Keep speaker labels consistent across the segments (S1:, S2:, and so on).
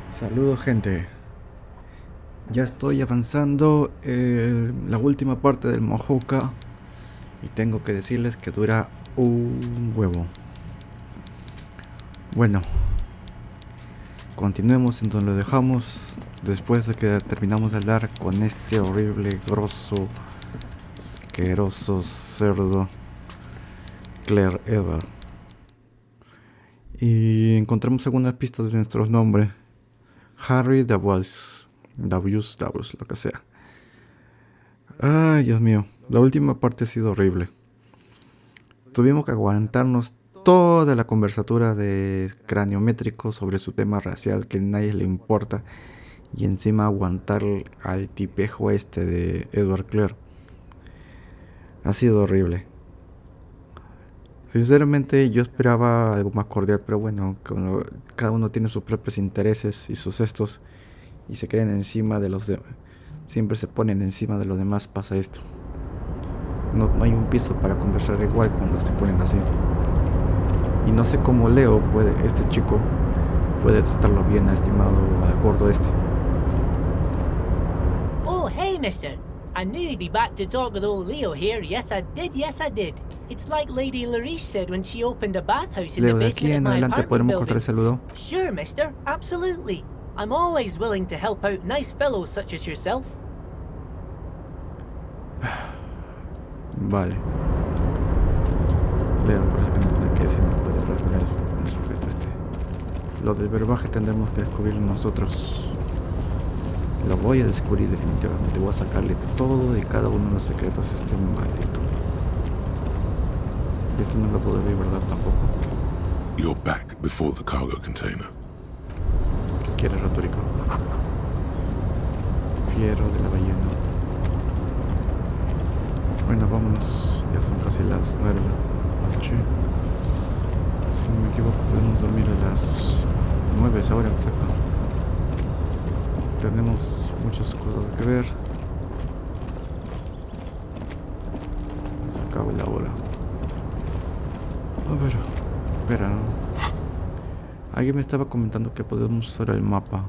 S1: Saludos, gente. Ya estoy avanzando la última parte del Mojoca y tengo que decirles que dura un huevo. Bueno, continuemos en donde lo dejamos después de que terminamos de hablar con este horrible, grosso, asqueroso cerdo Claire Ever. Y encontramos algunas pistas de nuestros nombres. Harry Davos, lo que sea. Ay, Dios mío, la última parte ha sido horrible. Tuvimos que aguantarnos toda la conversatura de craniométrico sobre su tema racial que a nadie le importa y encima aguantar al tipejo este de Edward Clare. Ha sido horrible. Sinceramente yo esperaba algo más cordial, pero bueno, cada uno tiene sus propios intereses y sus estos y se creen encima de los demás. Siempre se ponen encima de los demás, pasa esto. No hay un piso para conversar igual cuando se ponen así. Y no sé cómo este chico, puede tratarlo bien a estimado al gordo este.
S2: Oh, hey, mister. I knew you'd be back to talk with old Leo here. Yes, I did. It's like Lady Larice said when she opened a bathhouse in the
S1: Leo, de aquí
S2: basement of
S1: en
S2: my
S1: adelante
S2: apartment
S1: podemos cortar
S2: building.
S1: el saludo.
S2: Sure, mister. Absolutely. I'm always willing to help out nice fellows such as yourself.
S1: Vale. Leo, parece que no tiene que decir, no puede hablar con él, con el sujeto este. Lo del verbaje tendremos que descubrirlo nosotros. Lo voy a descubrir definitivamente. Voy a sacarle todo y cada uno de los secretos a este maldito. Y esto no lo puedo ver, ¿verdad? Tampoco.
S3: You're back before the cargo container.
S1: ¿Qué quieres, retórico? Fiero de la ballena. Bueno, vámonos. Ya son casi las 9 de la noche. Si no me equivoco, podemos dormir a las 9, esa hora exacta. Tenemos muchas cosas que ver. Se acaba la hora. A ver, espera. Alguien me estaba comentando que podemos usar el mapa.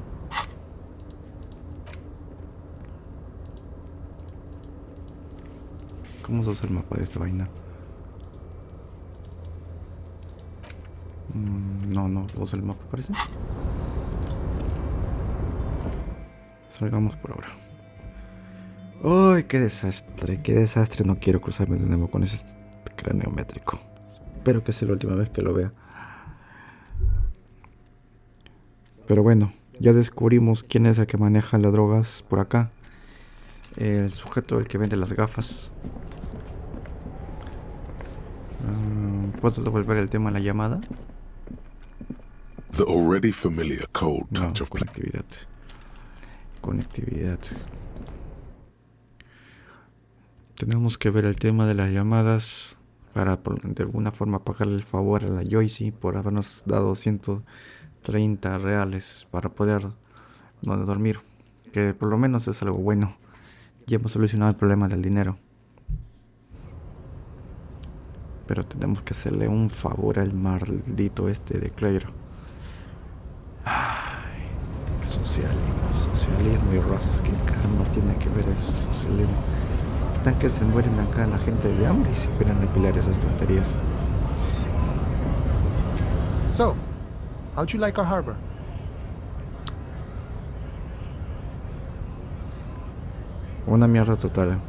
S1: ¿Cómo se usa el mapa de esta vaina? No usa el mapa, parece. Salgamos por ahora. ¡Uy, qué desastre! ¡Qué desastre! No quiero cruzarme de nuevo con ese cráneo métrico. Espero que sea la última vez que lo vea. Pero bueno, ya descubrimos quién es el que maneja las drogas por acá. El sujeto, el que vende las gafas. ¿Puedo devolver el tema de la llamada?
S3: The already familiar cold
S1: No,
S3: touch of
S1: conectividad. Tenemos que ver el tema de las llamadas para de alguna forma pagarle el favor a la Joycey por habernos dado 130 reales para poder no dormir, que por lo menos es algo bueno. Ya hemos solucionado el problema del dinero, pero tenemos que hacerle un favor al maldito este de Claire. Ay, socialismo y razas, ¿qué carambas tiene que ver el socialismo? Están que se mueren acá la gente de hambre y se esperan repilar esas tonterías.
S4: So, how'd you like our harbor?
S1: Una mierda total.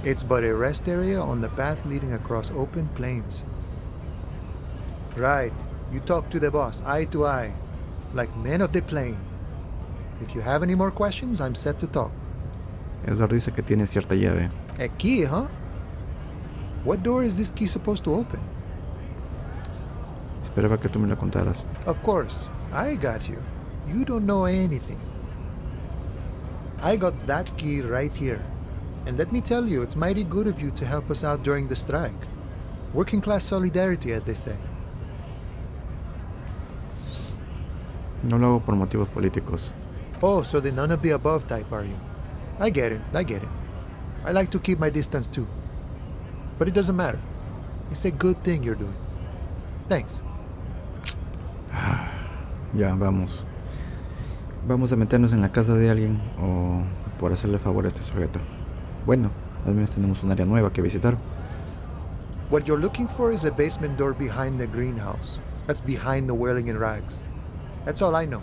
S4: It's but a rest area on the path leading across open plains. Right, you talk to the boss, eye to eye, like men of the plain. If you have any more questions, I'm set to talk.
S1: Edward dice que tiene cierta llave.
S4: A key, huh? What door is this key supposed to open?
S1: Esperaba que tú me lo contaras.
S4: Of course, I got you. You don't know anything. I got that key right here. And let me tell you, it's mighty good of you to help us out during the strike. Working class solidarity, as they say.
S1: No lo hago por motivos políticos.
S4: Oh, so the none of the above type, are you? I get it. I like to keep my distance too. But it doesn't matter. It's a good thing you're doing. Thanks.
S1: Ya, vamos. Vamos a meternos en la casa de alguien o por hacerle favor a este sujeto. Bueno, al menos tenemos un área nueva que visitar.
S4: What you're looking for is a basement door behind the greenhouse. That's behind the whirling in rags. That's all I know.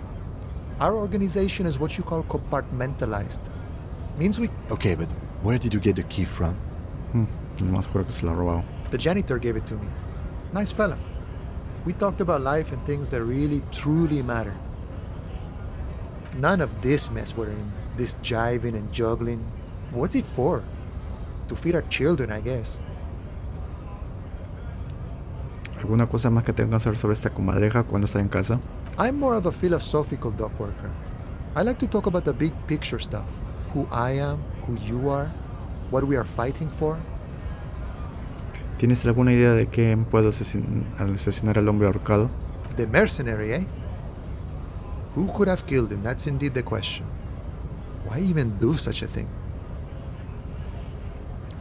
S4: Our organization is what you call compartmentalized. Means we...
S5: Okay, but where did you get the key from?
S1: Lo más juro que se lo ha robado.
S4: The janitor gave it to me. Nice fella. We talked about life and things that really, truly matter. None of this mess we're in. This jiving and juggling. What's it for? To feed our children, I guess.
S1: ¿Alguna cosa más que tengo que hacer sobre esta comadreja cuando está en casa?
S4: I'm more of a philosophical dock worker. I like to talk about the big picture stuff. Who I am, who you are, what we are fighting for.
S1: ¿Tienes alguna idea de qué puedo asesinar al hombre ahorcado?
S4: The mercenary, eh? Who could have killed him? That's indeed the question. Why even do such a thing?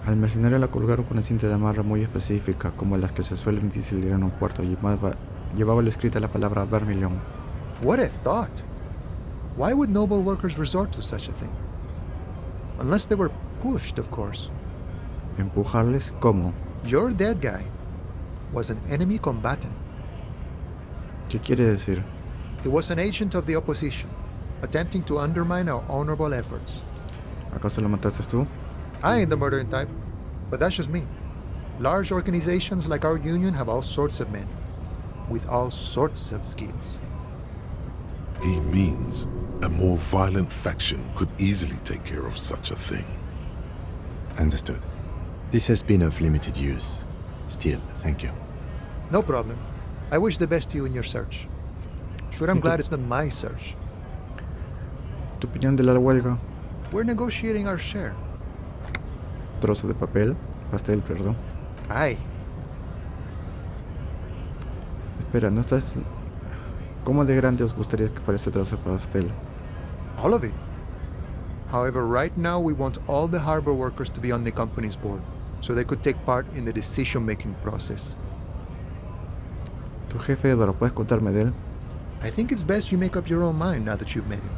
S1: Al mercenario la colgaron con una cinta de amarre muy específica, como las que se suelen utilizar en un puerto, y llevaba la escrita la palabra vermilion.
S4: What a thought! Why would noble workers resort to such a thing? Unless they were pushed, of course.
S1: ¿Empujarles? ¿Cómo?
S4: Your dead guy was an enemy combatant.
S1: ¿Qué quiere decir?
S4: He was an agent of the opposition, attempting to undermine our honorable efforts.
S1: ¿Acaso lo mataste tú?
S4: I ain't the murdering type, but that's just me. Large organizations like our union have all sorts of men, with all sorts of skills.
S3: He means a more violent faction could easily take care of such a thing.
S5: Understood. This has been of limited use. Still, thank you.
S4: No problem. I wish the best to you in your search. Sure, I'm glad it's not my search.
S1: ¿Tu opinión de la huelga?
S4: We're negotiating our share.
S1: Trozo de papel, pastel, perdón.
S4: Aye.
S1: Espera, ¿no estás...? ¿Cómo de grande os gustaría que fuera este trozo de pastel?
S4: All of it. However, right now we want all the harbor workers to be on the company's board, so they could take part in the decision-making process.
S1: Tu jefe, Eduardo, ¿puedes contarme de él?
S4: I think it's best you make up your own mind now that you've met him.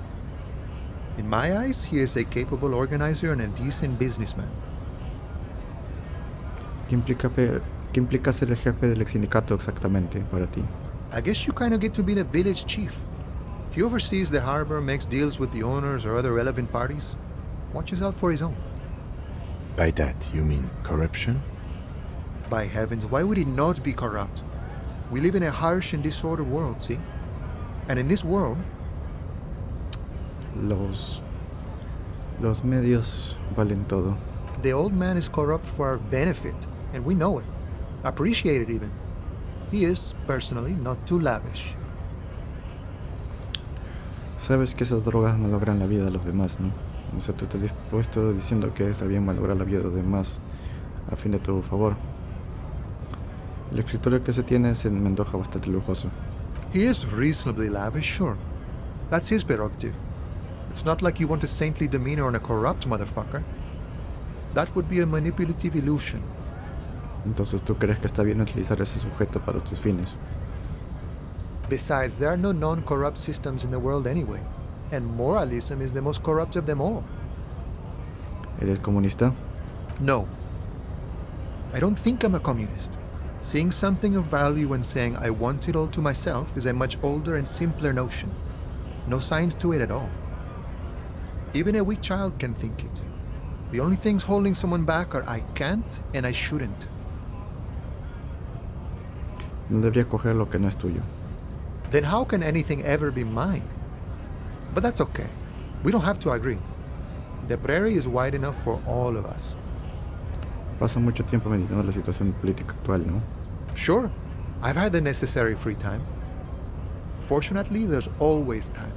S4: In my eyes, he is a capable organizer and a decent businessman.
S1: ¿Qué implica ser el jefe del sindicato exactamente para ti?
S4: I guess you kind of get to be the village chief. He oversees the harbor, makes deals with the owners or other relevant parties, watches out for his own.
S5: By that, you mean corruption?
S4: By heavens, why would he not be corrupt? We live in a harsh and disordered world, see? And in this world...
S1: Los medios valen todo.
S4: The old man is corrupt for our benefit, and we know it. Appreciate it even. He is, personally, not too lavish.
S1: Sabes que esas drogas malogran la vida de los demás, ¿no? O sea, tú te has dispuesto diciendo que está bien malograr la vida de los demás a fin de tu favor. El escritorio que se tiene es en Mendoza bastante lujoso.
S4: He is reasonably lavish, sure. That's his prerogative. It's not like you want a saintly demeanor on a corrupt motherfucker. That would be a manipulative illusion.
S1: Entonces tú crees que está bien utilizar ese sujeto para tus fines.
S4: Besides, there are no non-corrupt systems in the world anyway. And moralism is the most corrupt of them all.
S1: ¿Eres comunista?
S4: No. I don't think I'm a communist. Seeing something of value and saying I want it all to myself is a much older and simpler notion. No science to it at all. Even a weak child can think it. The only things holding someone back are I can't and I shouldn't.
S1: No deberías coger lo que no es tuyo.
S4: Then how can anything ever be mine? But that's okay. We don't have to agree. The prairie is wide enough for all of us.
S1: Pasa mucho tiempo meditando la situación política actual, ¿no?
S4: Sure, I've had the necessary free time. Fortunately, there's always time.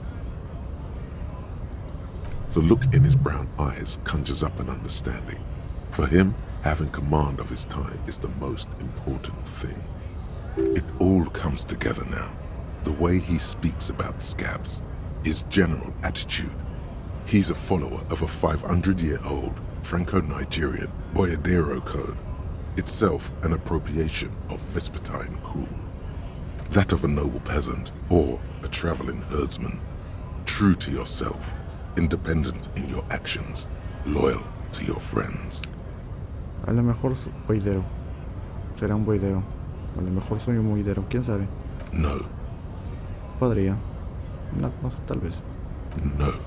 S3: The look in his brown eyes conjures up an understanding. For him, having command of his time is the most important thing. It all comes together now. The way he speaks about scabs, his general attitude. He's a follower of a 500-year-old Franco-Nigerian Boyadero code, itself an appropriation of Vespertine cool. That of a noble peasant or a traveling herdsman. true to yourself, independent in your actions, loyal to your friends.
S1: A lo mejor boidero. Será un boidero. A lo mejor soy un boidero, quién sabe.
S3: No,
S1: Podría. No, tal vez.
S3: no.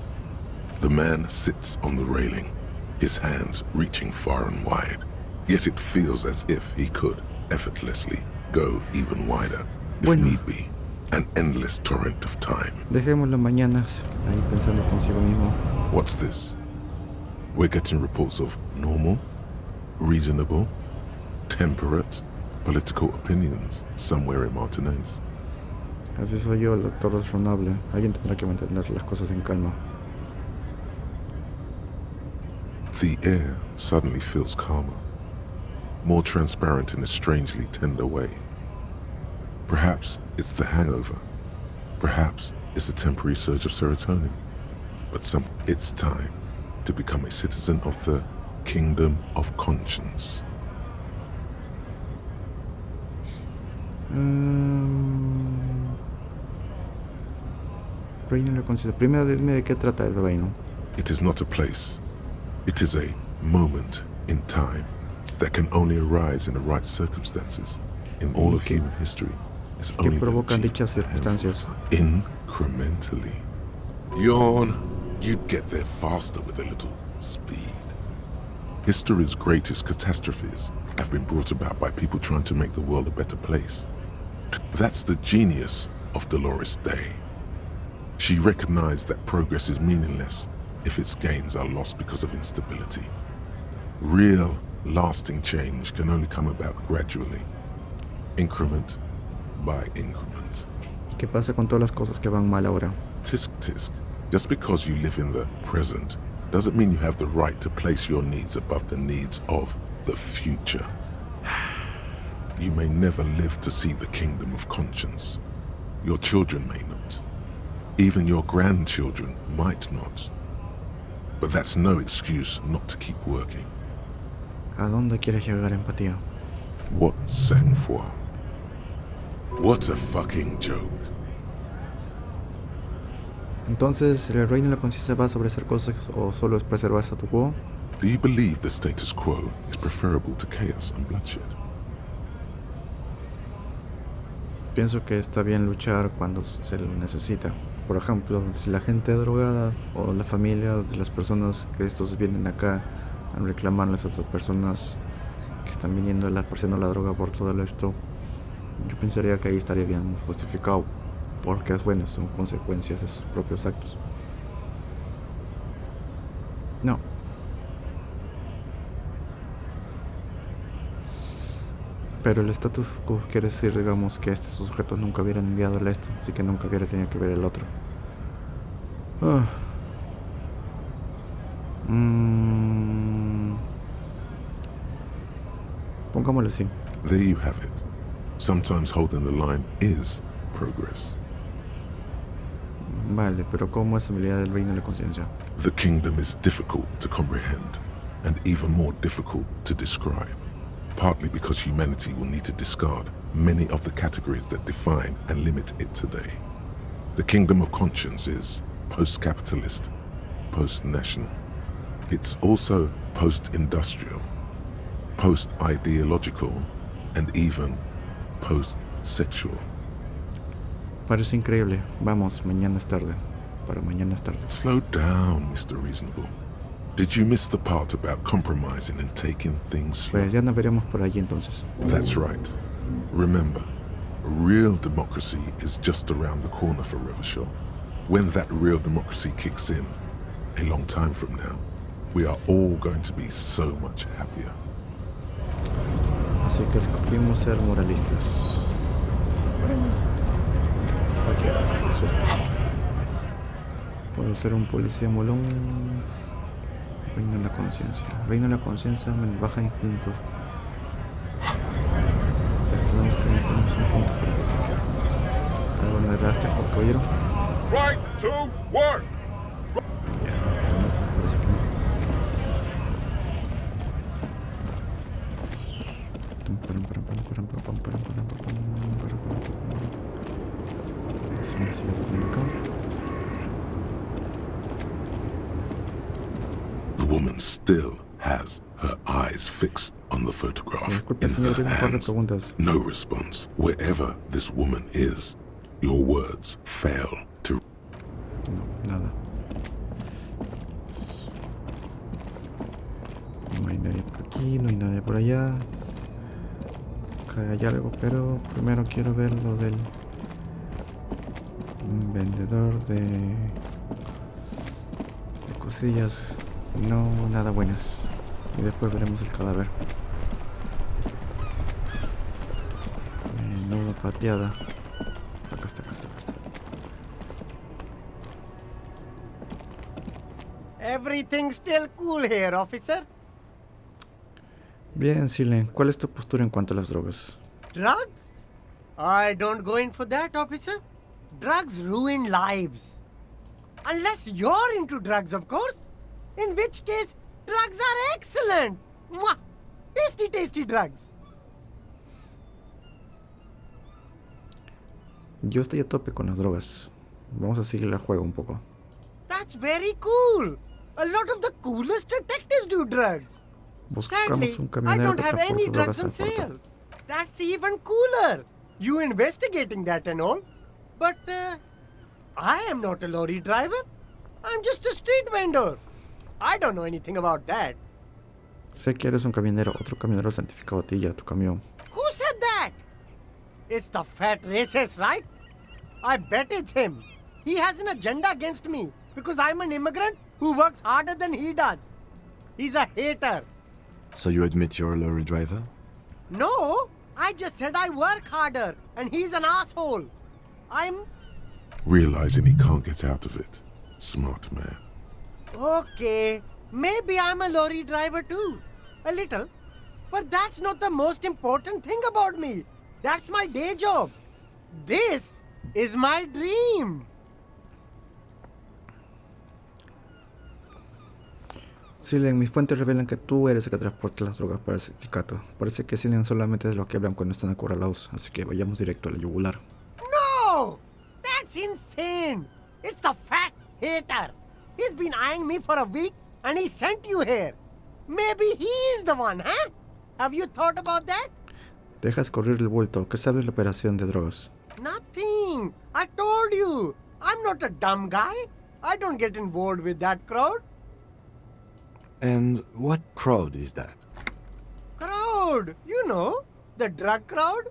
S3: The man sits on the railing, his hands reaching far and wide. Yet it feels as if he could effortlessly go even wider, if
S1: Bueno.
S3: need be. An endless torrent of time.
S1: Dejémoslo mañana ahí pensando consigo mismo.
S3: What's this? We're getting reports of normal, reasonable, temperate, political opinions somewhere in Martinez.
S1: Así soy yo, el doctor razonable. Alguien tendrá que mantener las cosas en calma.
S3: The air suddenly feels calmer, more transparent in a strangely tender way. Perhaps it's the hangover. Perhaps it's a temporary surge of serotonin. But it's time to become a citizen of the kingdom of conscience.
S1: Reino de la conciencia. Primero dime de qué trata ese reino.
S3: It is not a place. It is a moment in time that can only arise in the right circumstances. In all of human history, it's
S1: ¿Qué
S3: only been
S1: provocan
S3: achieved
S1: dichas
S3: a handful of
S1: circunstancias?
S3: times. Incrementally. Yawn. You'd get there faster with a little speed. History's greatest catastrophes have been brought about by people trying to make the world a better place. That's the genius of Dolores Day. She recognized that progress is meaningless if its gains are lost because of instability. Real, lasting change can only come about gradually, increment by increment.
S1: ¿Y qué pasa con todas las cosas que van mal ahora?
S3: Tisk tisk. Just because you live in the present doesn't mean you have the right to place your needs above the needs of the future. You may never live to see the kingdom of conscience. Your children may not. Even your grandchildren might not. But that's no excuse not to keep working.
S1: ¿A dónde quieres llegar, empatía?
S3: What sang-froid? What a fucking joke.
S1: Entonces, ¿el reino de la conciencia va sobre hacer cosas o solo es preservar statu quo?
S3: Do you believe the status quo is preferable to chaos and bloodshed?
S1: Pienso que está bien luchar cuando se lo necesita. Por ejemplo, si la gente drogada o las familias de las personas que estos vienen acá a reclamarles a estas personas que están viniendo apareciendo la droga por todo esto, yo pensaría que ahí estaría bien justificado, porque es bueno, son consecuencias de sus propios actos. No. Pero el status quo quiere decir, digamos, que estos sujetos nunca hubieran enviado el este, así que nunca hubiera tenido que ver el otro. Pongámoslo así.
S3: There you have it. Sometimes holding the line is progress.
S1: Vale, pero ¿cómo es habilidad del reino de la conciencia?
S3: The kingdom is difficult to comprehend, and even more difficult to describe, partly because humanity will need to discard many of the categories that define and limit it today. The kingdom of conscience is post-capitalist, post-national. It's also post-industrial, post-ideological, and even post-sexual.
S1: Parece increíble. Vamos, mañana es tarde. Para mañana es tarde.
S3: Slow down, Mr. Reasonable. Did you miss the part about compromising and taking things slow?
S1: Pues ya nos veremos por allí entonces.
S3: That's right. Remember, real democracy is just around the corner for Revachol. When that real democracy kicks in, a long time from now, we are all going to be so much happier.
S1: Así que escogimos ser moralistas. Cualquiera, eso es. Puedo ser un policía molón. Reino de la conciencia. Reino de la conciencia me baja instintos. Pero tenemos un punto para identificar. ¿Algo me daste, caballero?
S3: Right to work!
S1: Ya, no, parece que no. Sigue botando acá.
S3: woman still has her eyes fixed on the photograph
S1: Disculpe,
S3: in
S1: señor,
S3: her
S1: tengo un par de
S3: hands.
S1: preguntas.
S3: No response. Wherever this woman is, your words fail to.
S1: No, nada. No hay nadie por aquí, no hay nadie por allá. Acá hay algo, pero primero quiero ver lo del vendedor de cosillas no nada buenas. Y después veremos el cadáver. Nueva pateada. Acá está, acá está, acá está.
S6: Everything's still cool here, officer.
S1: Bien, Silen, ¿cuál es tu postura en cuanto a las drogas?
S6: Drugs? I don't go in for that, officer. Drugs ruin lives. Unless you're into drugs, of course. In which case, drugs are excellent. Mwah! Tasty, tasty drugs.
S1: Yo estoy a tope con las drogas. Vamos a seguir el juego un poco.
S6: That's very cool. A lot of the coolest detectives do drugs. Sadly,
S1: Buscamos un
S6: I
S1: camionero
S6: don't
S1: que
S6: have any
S1: transporte
S6: drugs
S1: drogas
S6: on
S1: al puerto.
S6: sale. That's even cooler. You investigating that and all. But I am not a lorry driver. I'm just a street vendor. I don't know anything about that.
S1: Sé que eres un camionero. Otro camionero certificado a ti y a tu camión.
S6: Who said that? It's the fat racist, right? I bet it's him. He has an agenda against me because I'm an immigrant who works harder than he does. He's a hater.
S5: So you admit you're a lorry driver?
S6: No, I just said I work harder and he's an asshole. I'm...
S3: Realizing he can't get out of it. Smart man.
S6: Okay, maybe I'm a lorry driver too. A little. But that's not the most important thing about me. That's my day job. This is my dream.
S1: Silen, mis fuentes revelan que tú eres el que transporta las drogas para el sindicato. Parece que Silen solamente es de lo que hablan cuando están acorralados, así que vayamos directo a la yugular.
S6: No! That's insane! It's the fat hater. He's been eyeing me for a week and he sent you here. Maybe he's the one, huh? Have you thought about that?
S1: Deja escurrir el bulto. ¿Qué sabes de la operación de drogas?
S6: Nothing. I told you. I'm not a dumb guy. I don't get involved with that crowd.
S5: And what crowd is that?
S6: Crowd? You know, the drug crowd?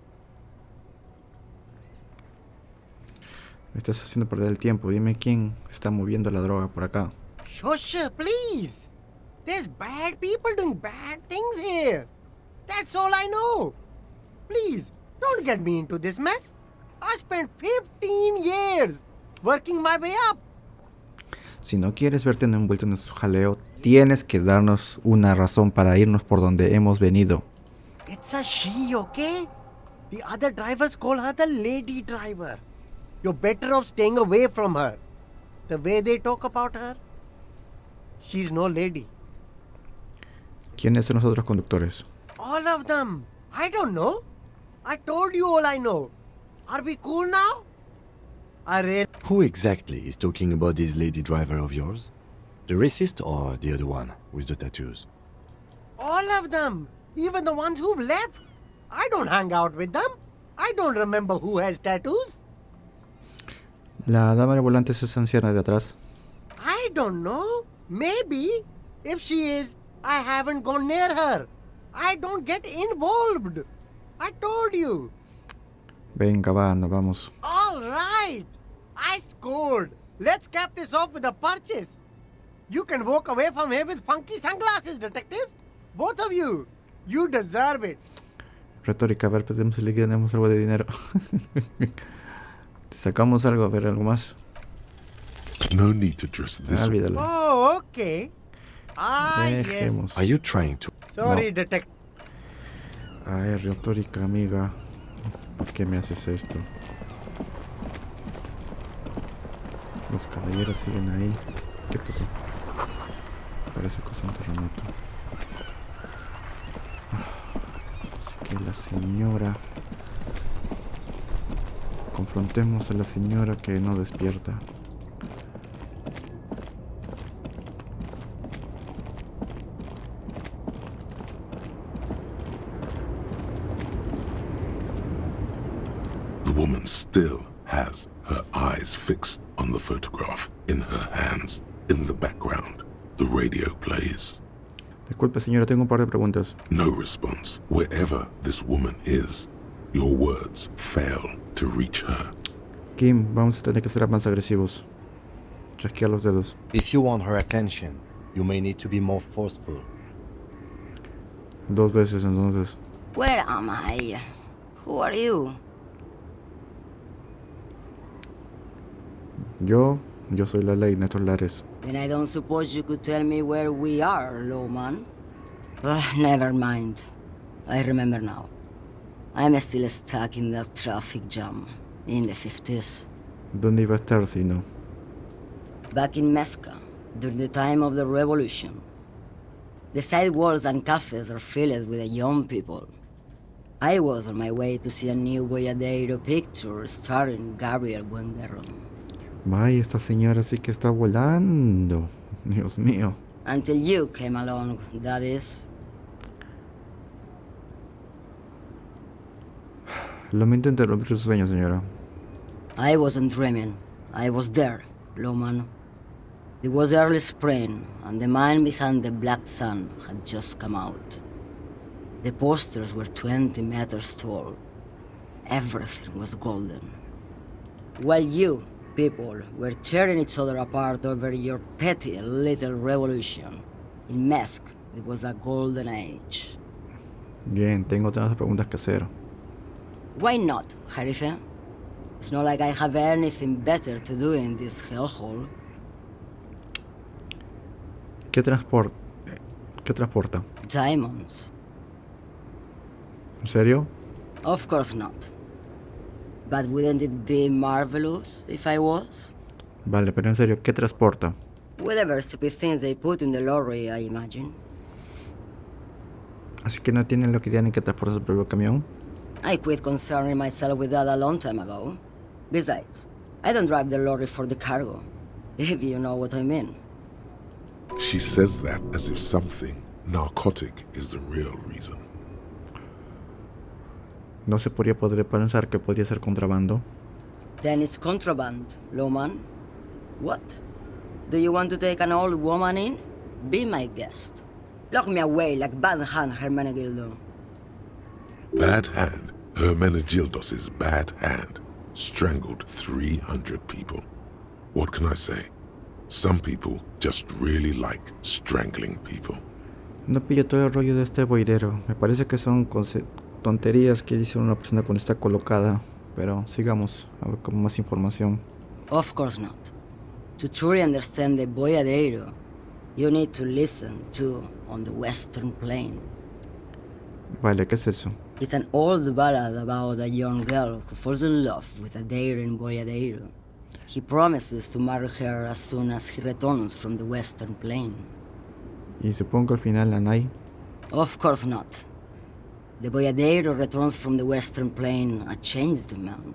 S1: Me estás haciendo perder el tiempo. Dime quién está moviendo la droga por acá.
S6: Shush, please. There's bad people doing bad things here. That's all I know. Please, don't get me into this mess. I spent 15 years working my way up.
S1: Si no quieres verte envuelto en su jaleo, tienes que darnos una razón para irnos por donde hemos venido.
S6: It's a she, okay? The other drivers call her the lady driver. You're better off staying away from her. The way they talk about her, she's no lady.
S1: ¿Quiénes son los otros conductores?
S6: All of them. I don't know. I told you all I know. Are we cool now?
S5: Who exactly is talking about this lady driver of yours? The racist or the other one with the tattoos?
S6: All of them. Even the ones who've left. I don't hang out with them. I don't remember who has tattoos.
S1: La dama del volante es esa anciana de atrás.
S6: I don't know. Maybe. If she is, I haven't gone near her. I don't get involved. I told you.
S1: Venga, va, nos vamos.
S6: All right. I scored. Let's cap this off with a purchase. You can walk away from here with funky sunglasses, detectives. Both of you. You deserve it.
S1: Retórica, a ver, pedimos si le ganamos algo de dinero. Te sacamos algo, a ver, algo más.
S3: No need to dress this way.
S1: Olvídalo.
S6: Oh, okay. Ah, yes.
S1: Dejemos.
S5: Are you trying to...
S6: Sorry,
S1: No.
S6: detective.
S1: Ay, retórica, amiga. ¿Por qué me haces esto? Los caballeros siguen ahí. ¿Qué pasó? Parece cosa un terremoto. Así que la señora... Confrontemos a la señora que no despierta.
S3: woman still has her eyes fixed on the photograph in her hands. In the background, the radio plays.
S1: Disculpe, señora, tengo un par de preguntas.
S3: No response. Wherever this woman is, your words fail to reach her.
S1: Kim, vamos a tener que ser más agresivos. Chasquear los dedos.
S5: If you want her attention, you may need to be more forceful.
S1: 2 veces, entonces.
S7: Where am I? Who are you?
S1: Yo soy la ley, Néstor Lares.
S7: Then I don't suppose you could tell me where we are, Lowman. Never mind. I remember now. I'm still stuck in that traffic jam in the 50s.
S1: ¿Dónde iba a estar si no?
S7: Back in Mezca, during the time of the revolution. The sidewalks and cafes are filled with the young people. I was on my way to see a new Boyadero picture starring Gabriel Buenguerron.
S1: Vaya, esta señora sí que está volando. Dios mío.
S7: Until you came along, that is.
S1: Lamento interrumpir su sueño, señora.
S7: I wasn't dreaming. I was there, Lowman. It was early spring, and the man behind the black sun had just come out. The posters were 20 meters tall. Everything was golden. While you, people, were tearing each other apart over your petty little revolution, in Mezc, it was a golden age.
S1: Bien, tengo otras preguntas que hacer.
S7: Why not, Jerife? It's not like I have anything better to do in this hellhole.
S1: ¿Qué transporta?
S7: Diamonds.
S1: ¿En serio?
S7: Of course not. But wouldn't it be marvelous if I was?
S1: Vale, pero en serio, ¿qué transporta?
S7: Whatever stupid things they put in the lorry, I imagine.
S1: Así que no tienen lo que tienen que transportar su propio camión.
S7: I quit concerning myself with that a long time ago. Besides, I don't drive the lorry for the cargo, if you know what I mean.
S3: She says that as if something narcotic is the real reason.
S1: No se podría pensar que podría ser contrabando.
S7: Then it's contraband, Lowman. What? Do you want to take an old woman in? Be my guest. Lock me away like Bad Hand Hermenegildo.
S3: Bad Hand, Hermenegildos' bad hand, strangled 300 people. What can I say? Some people just really like strangling people.
S1: No pillo todo el rollo de este boidero. Me parece que son tonterías que dice una persona cuando está colocada. Pero sigamos, a ver con más información.
S7: Of course not. To truly understand the boyadero, you need to listen to On the Western Plain.
S1: Vale, ¿qué es eso?
S7: It's an old ballad about a young girl who falls in love with a daring boyadero. He promises to marry her as soon as he returns from the Western Plain.
S1: Y supongo que al final la Nai.
S7: Of course not. The boyadero returns from the Western Plain a changed man.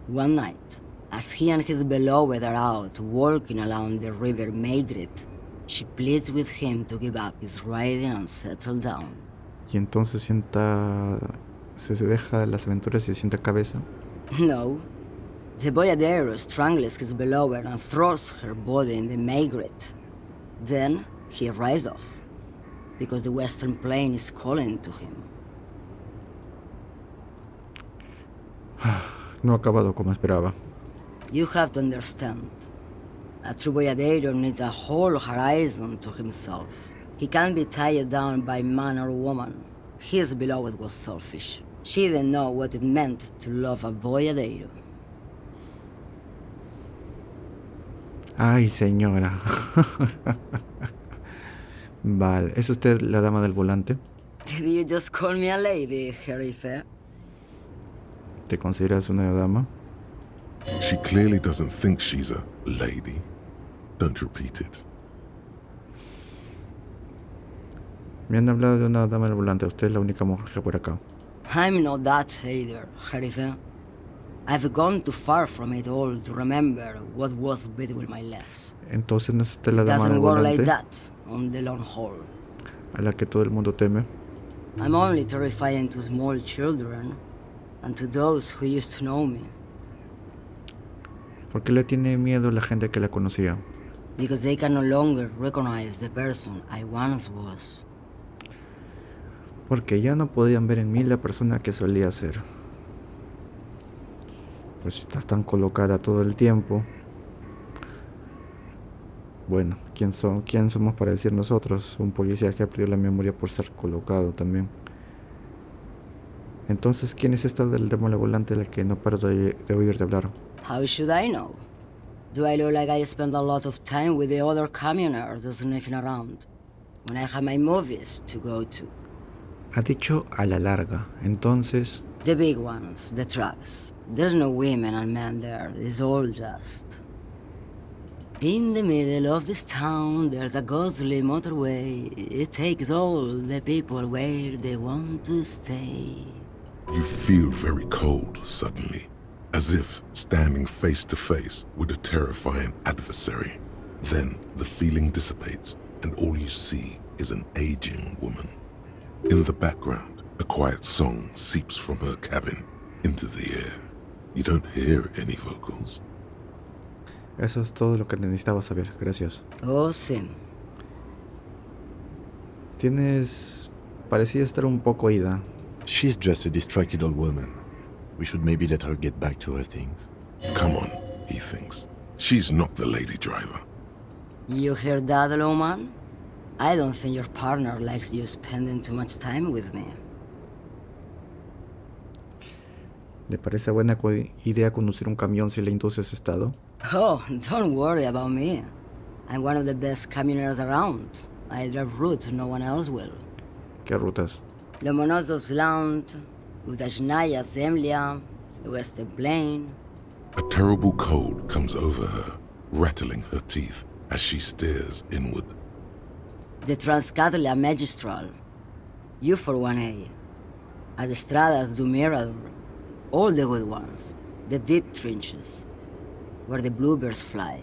S7: One night, as he and his beloved are out walking along the river Maigret, she pleads with him to give up his riding and settle down.
S1: Y entonces se deja las aventuras y se sienta cabeza.
S7: No. The boyadero strangles his beloved and throws her body in the Maigret. Then he rides off, because the Western Plain is calling to him.
S1: No ha acabado como esperaba.
S7: You have to understand. A true boyadero needs a whole horizon to himself. He can't be tied down by man or woman. His beloved was selfish. She didn't know what it meant to love a boyadero.
S1: Ay, señora. Vale, ¿es usted la dama del volante?
S7: Did you just call me a lady, Jerife?
S1: ¿Te consideras una dama?
S3: She clearly doesn't think she's a lady. Don't repeat it.
S1: Me han hablado de una dama del volante. Usted es la única mujer que por acá.
S7: I'm not that either, Jerife. I've gone too far from it all to remember what was between my legs.
S1: Entonces no es usted la
S7: It
S1: dama del
S7: doesn't work like
S1: volante
S7: that on the long haul.
S1: a la que todo el mundo teme.
S7: I'm only terrifying to small children and to those who used to know me.
S1: ¿Por qué le tiene miedo a la gente que la conocía?
S7: Because they can no longer recognize the person I once was.
S1: Porque ya no podían ver en mí la persona que solía ser. Pues si estás tan colocada todo el tiempo. Bueno, ¿quién somos para decir nosotros? Un policía que ha perdido la memoria por ser colocado también. Entonces, ¿quién es esta del dama volante de la que no paro de oír de hablar?
S7: How should I know? Do I look like I spend a lot of time with the other communers sniffing around when I have my movies to go to?
S1: Ha dicho a la larga, entonces...
S7: The big ones, the trucks. There's no women and men there, it's all just... In the middle of this town, there's a ghostly motorway. It takes all the people where they want to stay.
S3: You feel very cold suddenly, as if standing face to face with a terrifying adversary. Then the feeling dissipates, and all you see is an aging woman. In the background, a quiet song seeps from her cabin into the air. You don't hear any vocals.
S1: Eso es todo lo que necesitaba saber, gracias.
S7: Oh, Sim.
S1: Parecía estar un poco ida.
S5: She's just a distracted old woman. We should maybe let her get back to her things.
S3: Come on, he thinks. She's not the lady driver.
S7: You hear that, Lowman? I don't think your partner likes you spending too much time with me.
S1: ¿Le parece buena idea conducir un camión si le induce ese estado?
S7: Oh, don't worry about me. I'm one of the best camioners around. I drive routes no one else will.
S1: ¿Qué rutas?
S7: Lomonosovsland, Udashnaya Zemlya, the Western Plain.
S3: A terrible cold comes over her, rattling her teeth as she stares inward.
S7: The Transcatolia Magistral. You for 1A. Adestradas do Mirador. All the good ones. The deep trenches. Where the bluebirds fly.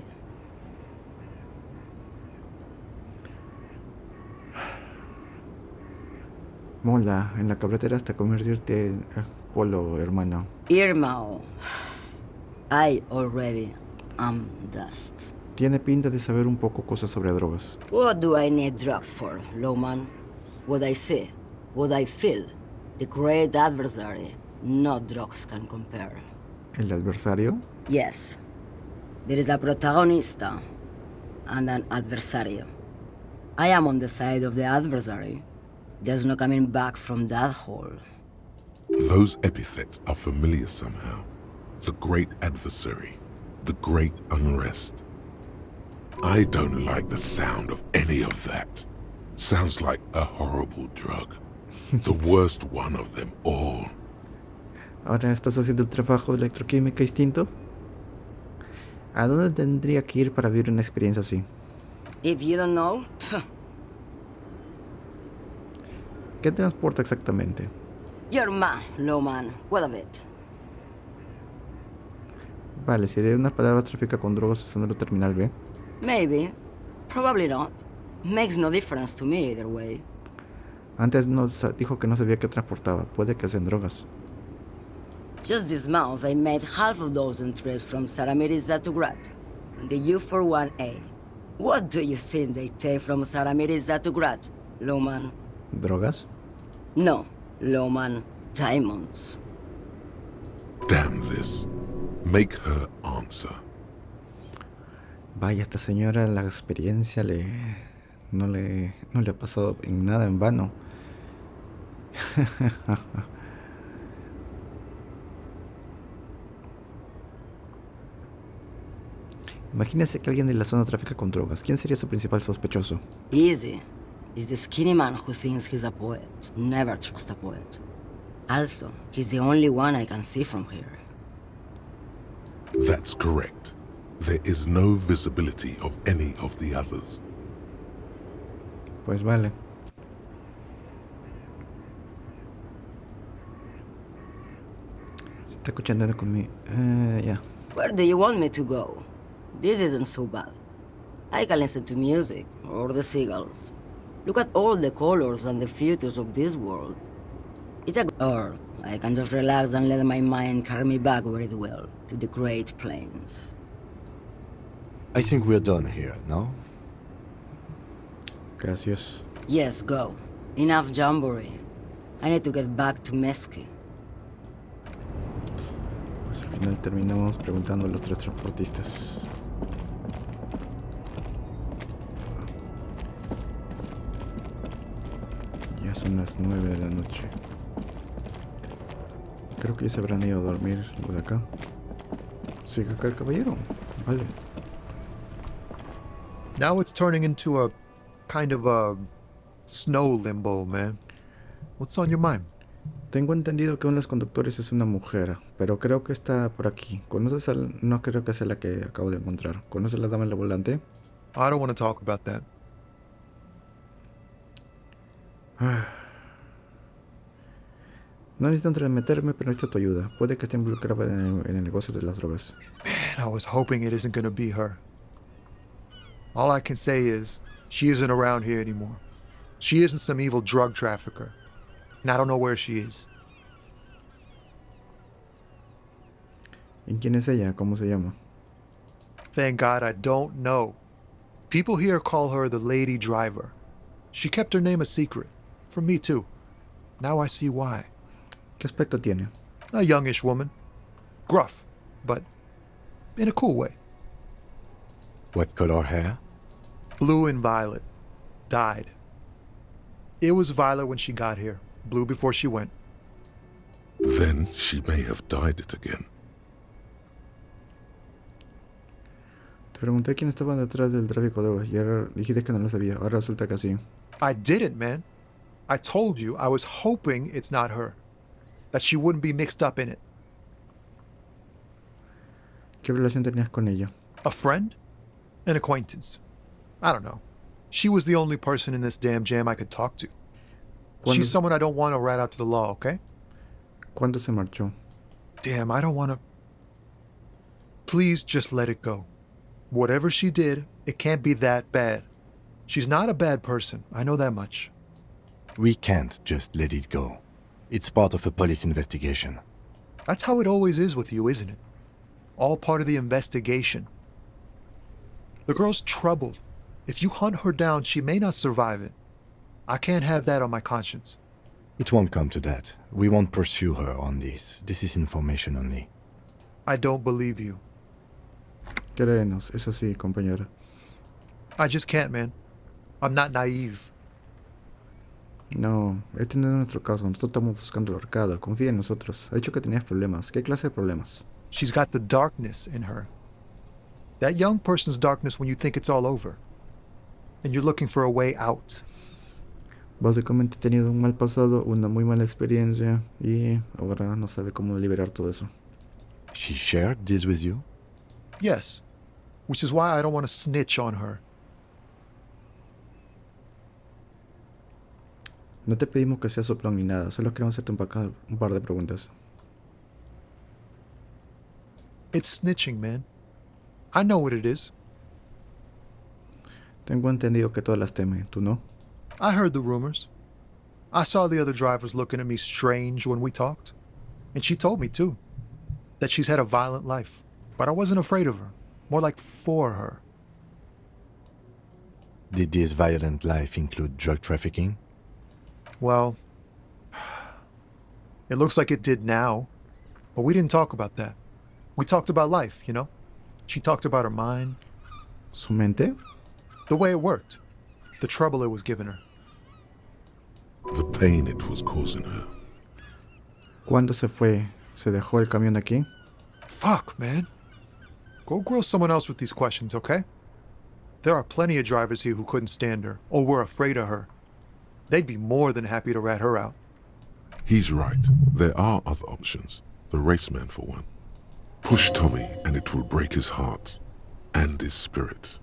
S1: Mola, en la carretera hasta convertirte en polo, hermano.
S7: Irmao. I already am dust.
S1: Tiene pinta de saber un poco cosas sobre drogas.
S7: What do I need drugs for, Lowman? What I see, what I feel. The great adversary. No drugs can compare.
S1: ¿El adversario?
S7: Yes. There is a protagonista and an adversario. I am on the side of the adversary. There's no coming back from that hole.
S3: Those epithets are familiar somehow. The great adversary, the great unrest. I don't like the sound of any of that. Sounds like a horrible drug. The worst one of them all.
S1: ¿Ahora estás haciendo el trabajo de electroquímica instinto? ¿A dónde tendría que ir para vivir una experiencia así?
S7: If you don't know,
S1: ¿Qué transporta exactamente?
S7: you're man, Lowman. What of it?
S1: Vale, si de unas palabras trafica con drogas usando el terminal B.
S7: Maybe. Probably not. Makes no difference to me either way.
S1: Antes dijo que no sabía qué transportaba. Puede que sean drogas.
S7: Just this month, I made half a dozen trips from Saramiriza to Grad, on the U41A. What do you think they take from Saramiriza to Grad, Lowman?
S1: ¿Drogas?
S7: No, Lowman. Diamonds.
S3: Damn this. Make her answer.
S1: Vaya, esta señora la experiencia no le ha pasado en nada en vano. Imagínese que alguien de la zona trafica con drogas. ¿Quién sería su principal sospechoso?
S7: Easy. It's the skinny man who thinks he's a poet. Never trust a poet. Also, he's the only one I can see from here.
S3: That's correct. There is no visibility of any of the others.
S1: Pues vale. Se está escuchando conmigo. Ya.
S7: Where do you want me to go? This isn't so bad. I can listen to music, or the seagulls. Look at all the colors and the futures of this world. It's a... Or I can just relax and let my mind carry me back where it will, to the Great Plains.
S5: I think we're done here, no?
S1: Gracias.
S7: Yes, go. Enough jamboree. I need to get back to Mesqui.
S1: Pues al final terminamos preguntando a los 3 transportistas. Ya son las 9 de la noche. Creo que ya se habrán ido a dormir los de acá. ¿Sigue acá el caballero? Vale.
S4: Now it's turning into a kind of a snow limbo, man. What's on your mind?
S1: Tengo entendido que uno de los conductores es una mujer, pero creo que está por aquí. ¿Conoces al...? No creo que sea la que acabo de encontrar. ¿Conoces a la dama en la volante?
S4: I don't want to talk about that.
S1: No necesito entremeterme, pero necesito tu ayuda. Puede que esté involucrada en el negocio de las drogas.
S4: Man, I was hoping it isn't going to be her. All I can say is, she isn't around here anymore. She isn't some evil drug trafficker. And I don't know where she is.
S1: ¿Y quién es ella? ¿Cómo se llama?
S4: Thank God I don't know. People here call her the lady driver. She kept her name a secret. From me too. Now I see why.
S1: ¿Qué aspecto tiene?
S4: A youngish woman. Gruff, but in a cool way.
S5: What color hair?
S4: Blue and violet. Dyed. It was violet when she got here. Blue before she went.
S3: Then she may have dyed it again.
S1: Te pregunté quién estaba detrás del tráfico de drogas y ahora dijiste que no lo sabía. Ahora resulta que sí.
S4: I didn't, man. I told you I was hoping it's not her. That she wouldn't be mixed up in it.
S1: ¿Qué relación tenías con ella?
S4: A friend? An acquaintance. I don't know. She was the only person in this damn jam I could talk to. She's someone I don't want to rat out to the law, okay?
S1: ¿Cuándo se marchó?
S4: Damn, I don't want to... Please just let it go. Whatever she did, it can't be that bad. She's not a bad person, I know that much.
S5: We can't just let it go. It's part of a police investigation.
S4: That's how it always is with you, isn't it? All part of the investigation. The girl's troubled. If you hunt her down, she may not survive it. I can't have that on my conscience.
S5: It won't come to that. We won't pursue her on this. This is information only.
S4: I don't believe you.
S1: Créenos, eso sí, compañera.
S4: I just can't, man. I'm not naive.
S1: No, este no es nuestro caso. Nosotros estamos buscando el ahorcado. Confía en nosotros. Ha dicho que tenías problemas. ¿Qué clase de problemas?
S4: She's got the darkness in her. That young person's darkness when you think it's all over. And you're looking for a way out.
S1: Básicamente ha tenido un mal pasado, una muy mala experiencia y ahora no sabe cómo liberar todo eso.
S5: She shared this with you?
S4: Yes. Which is why I don't want to snitch on her.
S1: No te pedimos que seas soplón ni nada, solo queremos hacerte un par de preguntas.
S4: It's snitching, man. I know what it is.
S1: Tengo entendido que todas las temen, ¿tú no?
S4: I heard the rumors. I saw the other drivers looking at me strange when we talked. And she told me, too, that she's had a violent life. But I wasn't afraid of her. More like for her.
S5: Did this violent life include drug trafficking?
S4: Well, it looks like it did now. But we didn't talk about that. We talked about life, you know? She talked about her mind.
S1: ¿Su mente?
S4: The way it worked. The trouble it was giving her.
S3: The pain it was causing her.
S1: ¿Cuándo se fue? ¿Se dejó el camión aquí?
S4: Fuck, man. Go grill someone else with these questions, okay? There are plenty of drivers here who couldn't stand her, or were afraid of her. They'd be more than happy to rat her out.
S3: He's right. There are other options. The raceman, for one. Push Tommy, and it will break his heart and his spirit.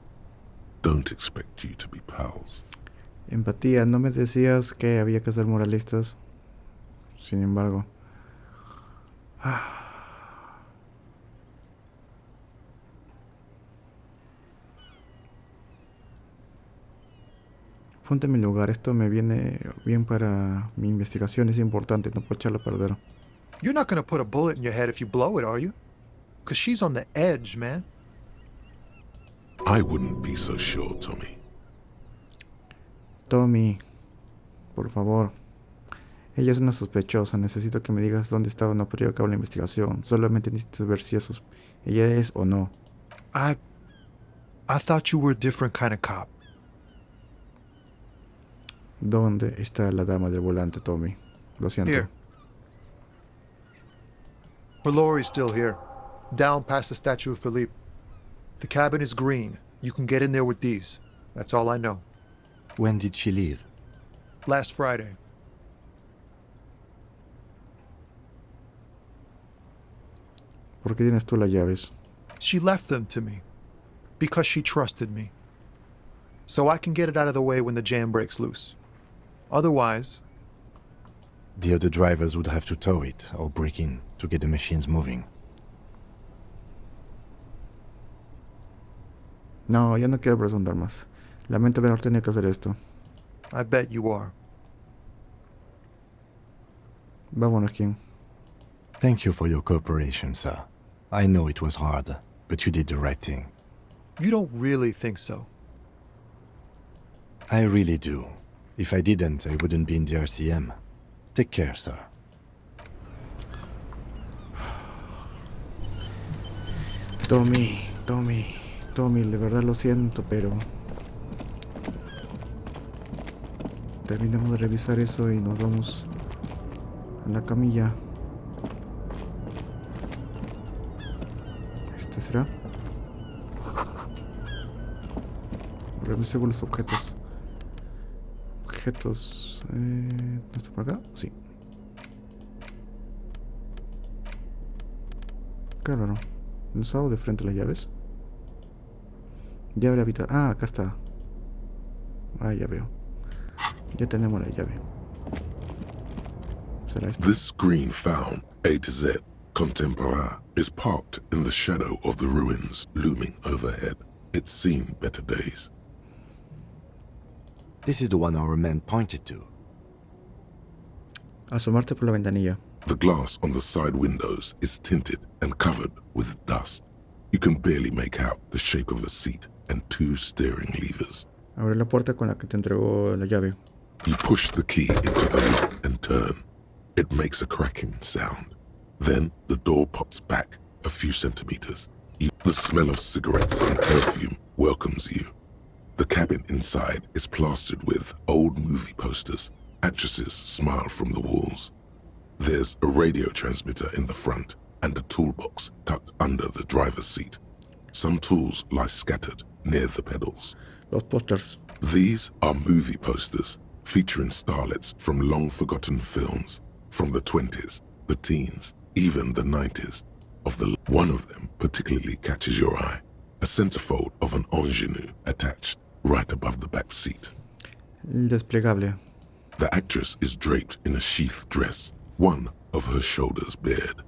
S3: Don't expect you to be pals.
S1: Empatía, ¿no me decías que había que ser moralistas? Sin embargo... Ponte en mi lugar, esto me viene bien para mi investigación, es importante, no puedo echarlo a perder.
S4: You're not gonna put a bullet in your head if you blow it, are you? Because she's on the edge, man.
S3: I wouldn't be so sure, Tommy.
S1: Tommy, por favor. Ella es una sospechosa. Necesito que me digas dónde está o no para llevar a cabo la investigación. Solamente necesito ver si ella es o no.
S4: I thought you were a different kind of cop.
S1: ¿Dónde está la dama del volante, Tommy? Lo siento.
S4: Here. Her lorry's still here. Down past the statue of Philippe. The cabin is green. You can get in there with these. That's all I know.
S5: When did she leave?
S4: Last Friday.
S1: ¿Por qué tienes tú las llaves?
S4: She left them to me. Because she trusted me. So I can get it out of the way when the jam breaks loose. Otherwise,
S5: The other drivers would have to tow it or break in to get the machines moving.
S1: No, ya no quiero preguntar más. Lamento haber tenido que hacer esto.
S4: I bet you are.
S1: Vámonos, King.
S5: Thank you for your cooperation, sir. I know it was hard, but you did the right thing.
S4: You don't really think so.
S5: I really do. If I didn't, I wouldn't be in the RCM. Take care, sir.
S1: Tommy, de verdad lo siento, pero... Terminemos de revisar eso y nos vamos a la camilla. ¿Este será? Revisemos los objetos. ¿No está por acá? Sí. Claro, no. ¿No estaba de frente a las llaves? Llave habitación. Ah, acá está. Ah, ya veo. Ya tenemos la llave. ¿Será esta?
S3: This screen found, A to Z, contemporaire, is parked in the shadow of the ruins looming overhead. It's seen better days.
S5: This is the one our man pointed to.
S1: Asomarte por la ventanilla.
S3: The glass on the side windows is tinted and covered with dust. You can barely make out the shape of the seat and two steering levers.
S1: Abre la puerta con la que te entregó la llave.
S3: You push the key into the lock and turn. It makes a cracking sound. Then the door pops back a few centimeters. The smell of cigarettes and perfume welcomes you. The cabin inside is plastered with old movie posters. Actresses smile from the walls. There's a radio transmitter in the front and a toolbox tucked under the driver's seat. Some tools lie scattered near the pedals.
S1: Los pósters.
S3: These are movie posters featuring starlets from long-forgotten films from the 20s, the teens, even the 90s. One of them particularly catches your eye. A centerfold of an ingenue attached right above the back seat.
S1: El desplegable.
S3: The actress is draped in a sheath dress, one of her shoulders bared.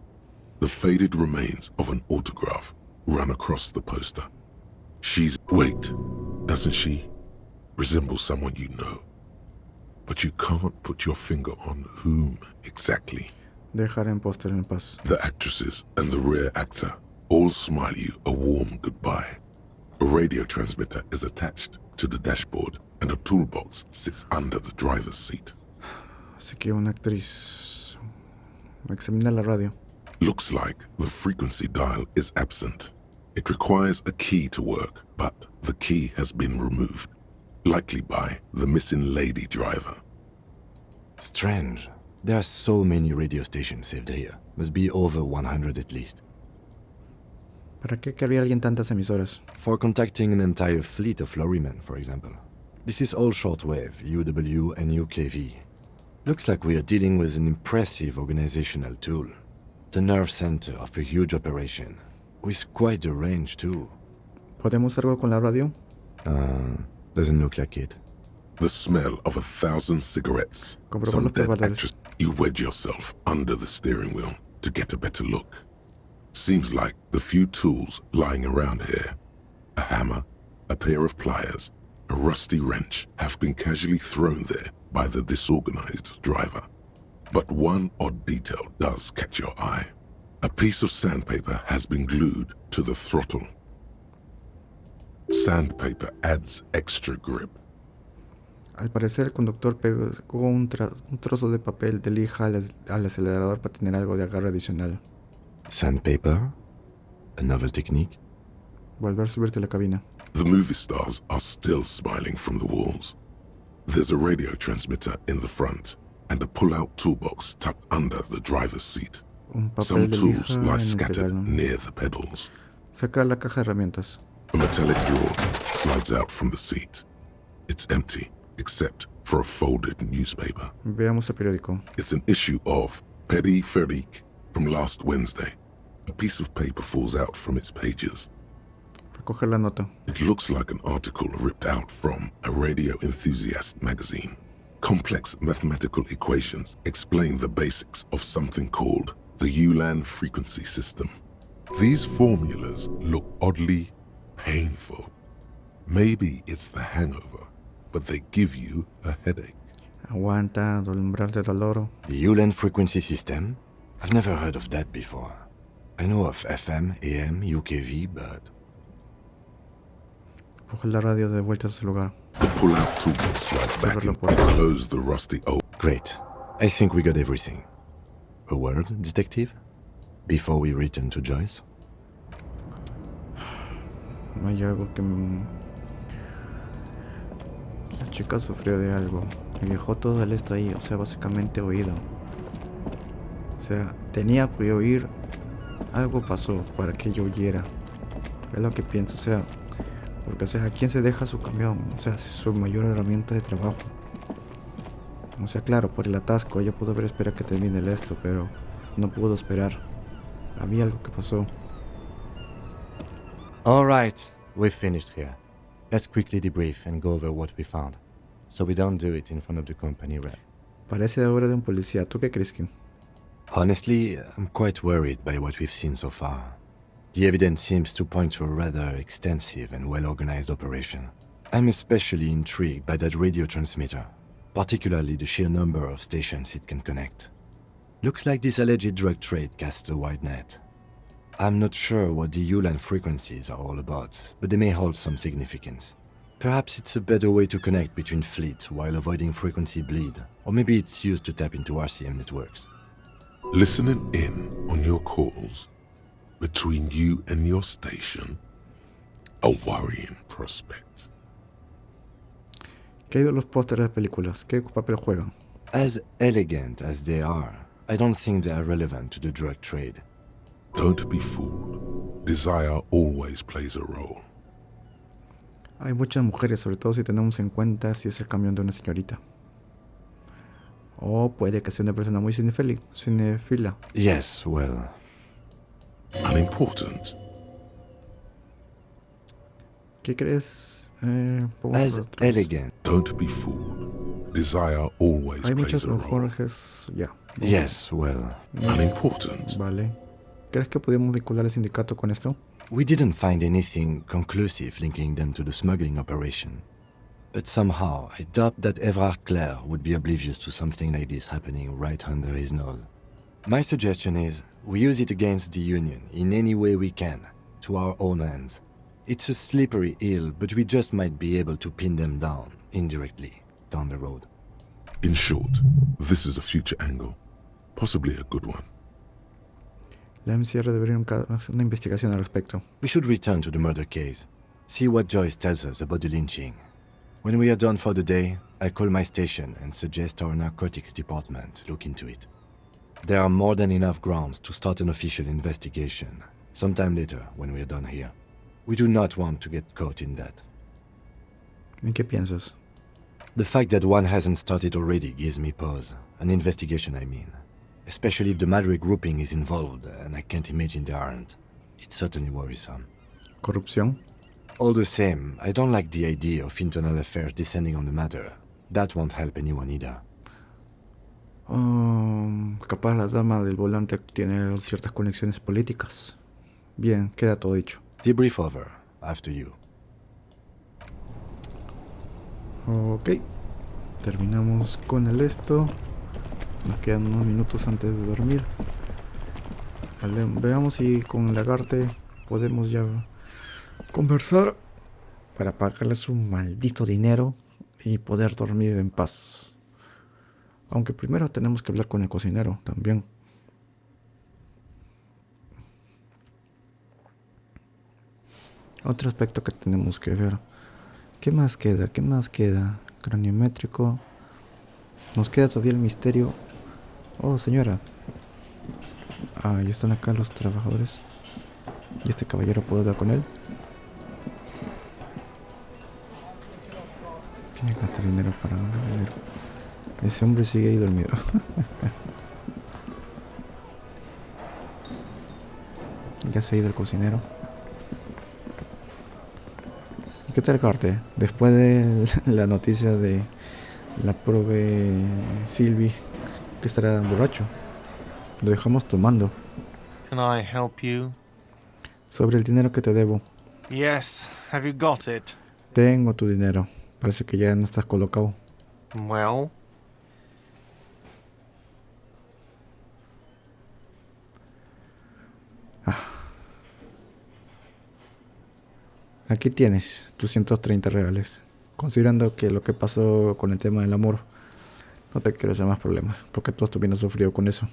S3: The faded remains of an autograph run across the poster. Wait, doesn't she resemble someone you know? But you can't put your finger on whom exactly.
S1: Dejar en póster en paz.
S3: The actresses and the rear actor all smile you a warm goodbye. A radio transmitter is attached to the dashboard and a toolbox sits under the driver's seat.
S1: Así que una actriz examina la radio.
S3: Looks like the frequency dial is absent. It requires a key to work, but the key has been removed, likely by the missing lady driver.
S5: Strange. There are so many radio stations saved here. Must be over 100 at least.
S1: ¿Para qué querría alguien tantas emisoras?
S5: For contacting an entire fleet of lorrymen, for example. This is all shortwave, UW and UKV. Looks like we are dealing with an impressive organizational tool. The nerve center of a huge operation. With quite a range, too.
S1: ¿Podemos hacer algo con la radio?
S5: Doesn't look like it.
S3: The smell of 1,000 cigarettes.
S1: Comprobar
S3: Some
S1: los
S3: dead
S1: pedales.
S3: actress. You wedge yourself under the steering wheel to get a better look. Seems like the few tools lying around here, a hammer, a pair of pliers, a rusty wrench, have been casually thrown there by the disorganized driver. But one odd detail does catch your eye. A piece of sandpaper has been glued to the throttle. Sandpaper adds extra grip.
S1: Al parecer el conductor pegó un trozo de papel de lija al acelerador para tener algo de agarre adicional.
S5: Sandpaper? A novel technique?
S1: Volver a subirte a la cabina.
S3: The movie stars are still smiling from the walls. There's a radio transmitter in the front and a pull-out toolbox tucked under the driver's seat.
S1: Un
S3: Some
S1: papel de
S3: tools
S1: lija en
S3: lie
S1: un
S3: scattered
S1: pedal.
S3: near the pedals.
S1: Saca la caja de herramientas.
S3: A metallic drawer slides out from the seat. It's empty, except for a folded newspaper.
S1: Veamos el periódico.
S3: It's an issue of Peripherique from last Wednesday. A piece of paper falls out from its pages.
S1: Recoger la nota.
S3: It looks like an article ripped out from a radio enthusiast magazine. Complex mathematical equations explain the basics of something called the Ulan frequency system. These formulas look oddly painful. Maybe it's the hangover, but they give you a headache.
S1: Aguanta, umbral de dolor.
S5: The Ulan frequency system? I've never heard of that before. I know of FM, AM, UKV, but...
S1: Coge la radio de vuelta a su lugar.
S3: The pull-out toolbox slides back
S1: Cerrar la
S3: and
S1: puerta.
S3: close the rusty old.
S5: Great. I think we got everything. A word, detective? Before we return to Joyce?
S1: Hay algo que... La chica sufrió de algo. Y dejó todo el esto ahí. O sea, básicamente oído. O sea, tenía que oír. Algo pasó para que yo oyera. Es lo que pienso. O sea, porque, o sea, ¿a quién se deja su camión? O sea, su mayor herramienta de trabajo. O sea, claro, por el atasco. Ella pudo haber esperado que termine el esto, pero no pudo esperar. Había algo que pasó.
S5: All right, we've finished here. Let's quickly debrief and go over what we found, so we don't do it in front of the company rep.
S1: Parece obra de un policía. ¿Tú qué crees, Kim?
S5: Honestly, I'm quite worried by what we've seen so far. The evidence seems to point to a rather extensive and well-organized operation. I'm especially intrigued by that radio transmitter, particularly the sheer number of stations it can connect. Looks like this alleged drug trade casts a wide net. I'm not sure what the Ulan frequencies are all about, but they may hold some significance. Perhaps it's a better way to connect between fleets while avoiding frequency bleed, or maybe it's used to tap into RCM networks.
S3: Listening in on your calls between you and your station, a worrying prospect.
S1: ¿Qué hay de los pósteres de películas? ¿Qué papel juegan?
S5: As elegant as they are, I don't think they are relevant to the drug trade.
S3: Don't be fooled. Desire always plays a role.
S1: Hay muchas mujeres, sobre todo si tenemos en cuenta si es el camión de una señorita. O puede que sea una persona muy cinefila.
S5: Yes, well,
S3: Unimportant.
S1: ¿Qué crees?
S5: as elegant.
S3: Don't be fooled. Desire always
S1: Hay
S3: plays
S1: muchas
S3: a role.
S1: mejores. Ya.
S5: Yes, well,
S3: Unimportant.
S1: Vale. ¿Crees que podemos vincular el sindicato con esto?
S5: we didn't find anything conclusive linking them to the smuggling operation. But somehow, I doubt that Evrard Clare would be oblivious to something like this happening right under his nose. My suggestion is, we use it against the Union in any way we can, to our own ends. It's a slippery hill, but we just might be able to pin them down, indirectly, down the road.
S3: In short, this is a future angle. Possibly a good one.
S1: La MCR debería hacer una investigación al respecto.
S5: We should return to the murder case, see what Joyce tells us about the lynching. When we are done for the day, I call my station and suggest our narcotics department look into it. There are more than enough grounds to start an official investigation, sometime later when we are done here. We do not want to get caught in that.
S1: ¿En qué piensas?
S5: The fact that one hasn't started already gives me pause. An investigation, I mean. Especially if the Madrid grouping is involved, and I can't imagine they aren't. It's certainly worrisome.
S1: ¿Corrupción?
S5: All the same, I don't like the idea of internal affairs descending on the matter. That won't help anyone either.
S1: Capaz la dama del volante tiene ciertas conexiones políticas. Bien, queda todo dicho.
S5: Debrief over. After you.
S1: Ok. Terminamos con el esto. Nos quedan unos minutos antes de dormir. Veamos si con Lagarte podemos ya conversar para pagarle su maldito dinero y poder dormir en paz. Aunque primero tenemos que hablar con el cocinero también. Otro aspecto que tenemos que ver. ¿Qué más queda? ¿Qué más queda? Craniométrico. Nos queda todavía el misterio. Oh, señora. Ah, ya están acá los trabajadores. ¿Y este caballero puedo hablar con él? Tiene que gastar dinero para ganar dinero. Ese hombre sigue ahí dormido. Ya se ha ido el cocinero. ¿Y qué tal, Carte? Después de la noticia de la prove Silvi, que estará borracho. Lo dejamos tomando.
S8: Can I help you?
S1: Sobre el dinero que te debo.
S8: Yes, have you got it?
S1: Tengo tu dinero. Parece que ya no estás colocado.
S8: Well,
S1: Aquí tienes tus 130 reales. Considerando que lo que pasó con el tema del amor, no te quiero hacer más problemas, porque tú estuvieras sufrido con eso.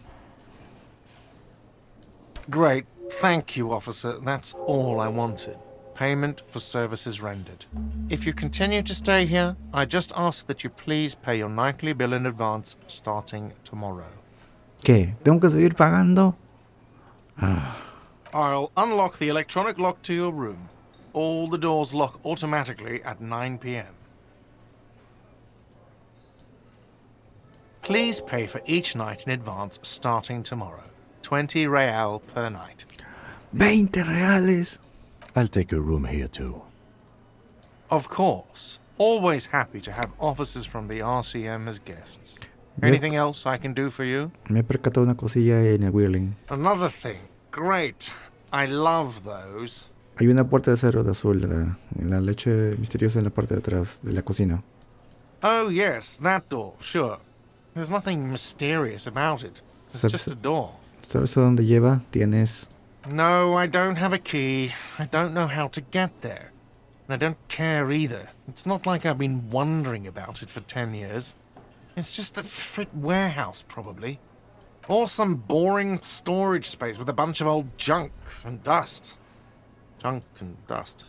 S8: great. Thank you, officer. That's all I wanted. Payment for services rendered. If you continue to stay here, I just ask that you please pay your nightly bill in advance starting tomorrow.
S1: ¿Qué? ¿Tengo que seguir pagando?
S8: I'll unlock the electronic lock to your room. All the doors lock automatically at 9 p.m. Please pay for each night in advance starting tomorrow. 20 real per night.
S1: 20 reales.
S5: I'll take a room here too.
S8: Of course. Always happy to have officers from the RCM as guests. Anything else I can do for you?
S1: Me he percatado una cosilla en el Whirling.
S8: Another thing. Great. I love those.
S1: Hay una puerta de cerro de azul, la leche misteriosa en la parte de atrás de la cocina.
S8: Oh, yes, that door, sure. There's nothing mysterious about it. It's
S1: Sabes-
S8: just a door.
S1: ¿Sabes a dónde lleva? Tienes...
S8: No, I don't have a key. I don't know how to get there. And I don't care either. It's not like I've been wondering about it for 10 years. It's just a frit warehouse, probably. Or some boring storage space with a bunch of old junk and dust. Junk and dust.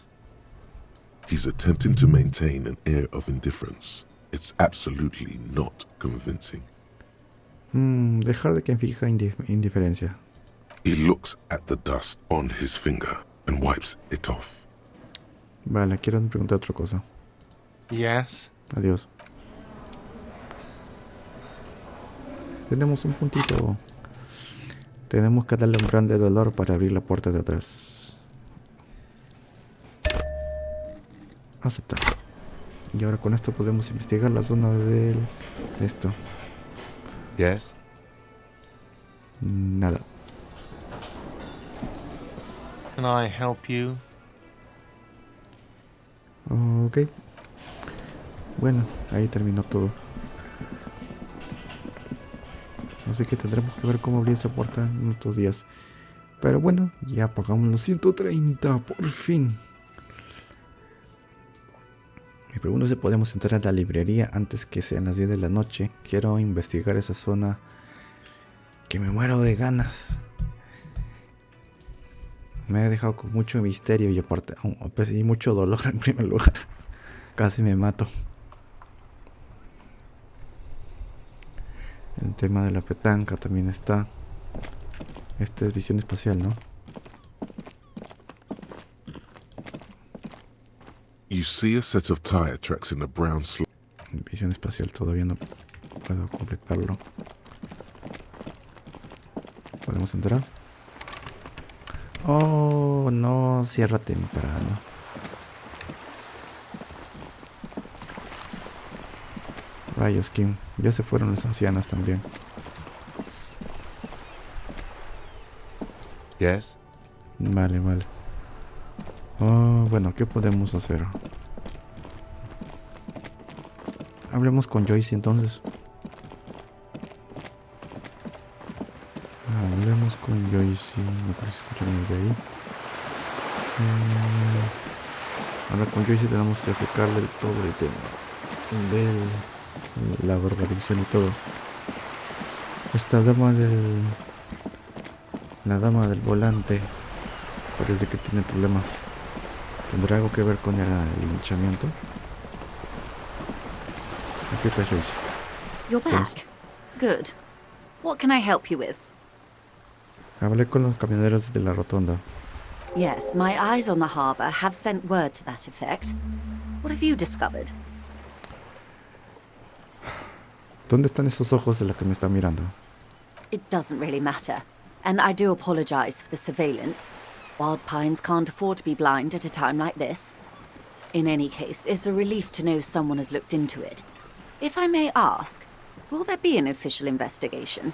S3: He's attempting to maintain an air of indifference. It's absolutely not convincing.
S1: Dejar de que fija indiferencia.
S3: He looks at the dust on his finger and wipes it off.
S1: Vale, quiero preguntar otra cosa.
S8: Yes?
S1: Adiós. Tenemos un puntito. Tenemos que darle un grande dolor para abrir la puerta de atrás. Aceptar. Y ahora con esto podemos investigar la zona del... esto.
S5: Yes?
S1: Nada.
S8: Can I help you?
S1: Ok. Bueno, ahí terminó todo. Así que tendremos que ver cómo abrir esa puerta en estos días. Pero bueno, ya pagamos los 130, por fin. Me pregunto si podemos entrar a la librería antes que sean las 10 de la noche. Quiero investigar esa zona que me muero de ganas. Me he dejado con mucho misterio y aparte y mucho dolor en primer lugar. Casi me mato. El tema de la petanca también está. Esta es visión espacial, ¿no?
S3: You see a set of tire tracks in a brown slab.
S1: Visión espacial todavía no puedo completarlo. ¿Podemos entrar? Oh, no, cierra temprano. Rayos, Kim. Ya se fueron las ancianas también.
S5: Yes?
S1: Vale, vale. Oh, bueno, ¿qué podemos hacer? Hablemos con Joyce entonces. Hablemos con Joyce. Me parece escuchar de ahí. Ahora con Joyce tenemos que aplicarle todo el tema de la verbalización y todo. Esta dama del... La dama del volante parece que tiene problemas. ¿Tendrá algo que ver con el linchamiento? Aquí está Joyce.
S9: You're back. Good. What can I help you with?
S1: Hablé con los camioneros de la rotonda.
S9: Yes, my eyes on the harbour have sent word to that effect. What have you discovered?
S1: ¿Dónde están esos ojos de la que me está mirando?
S9: It doesn't really matter. And I do apologise for the surveillance. Wild Pines can't afford to be blind at a time like this. In any case, it's a relief to know someone has looked into it. If I may ask, will there be an official investigation?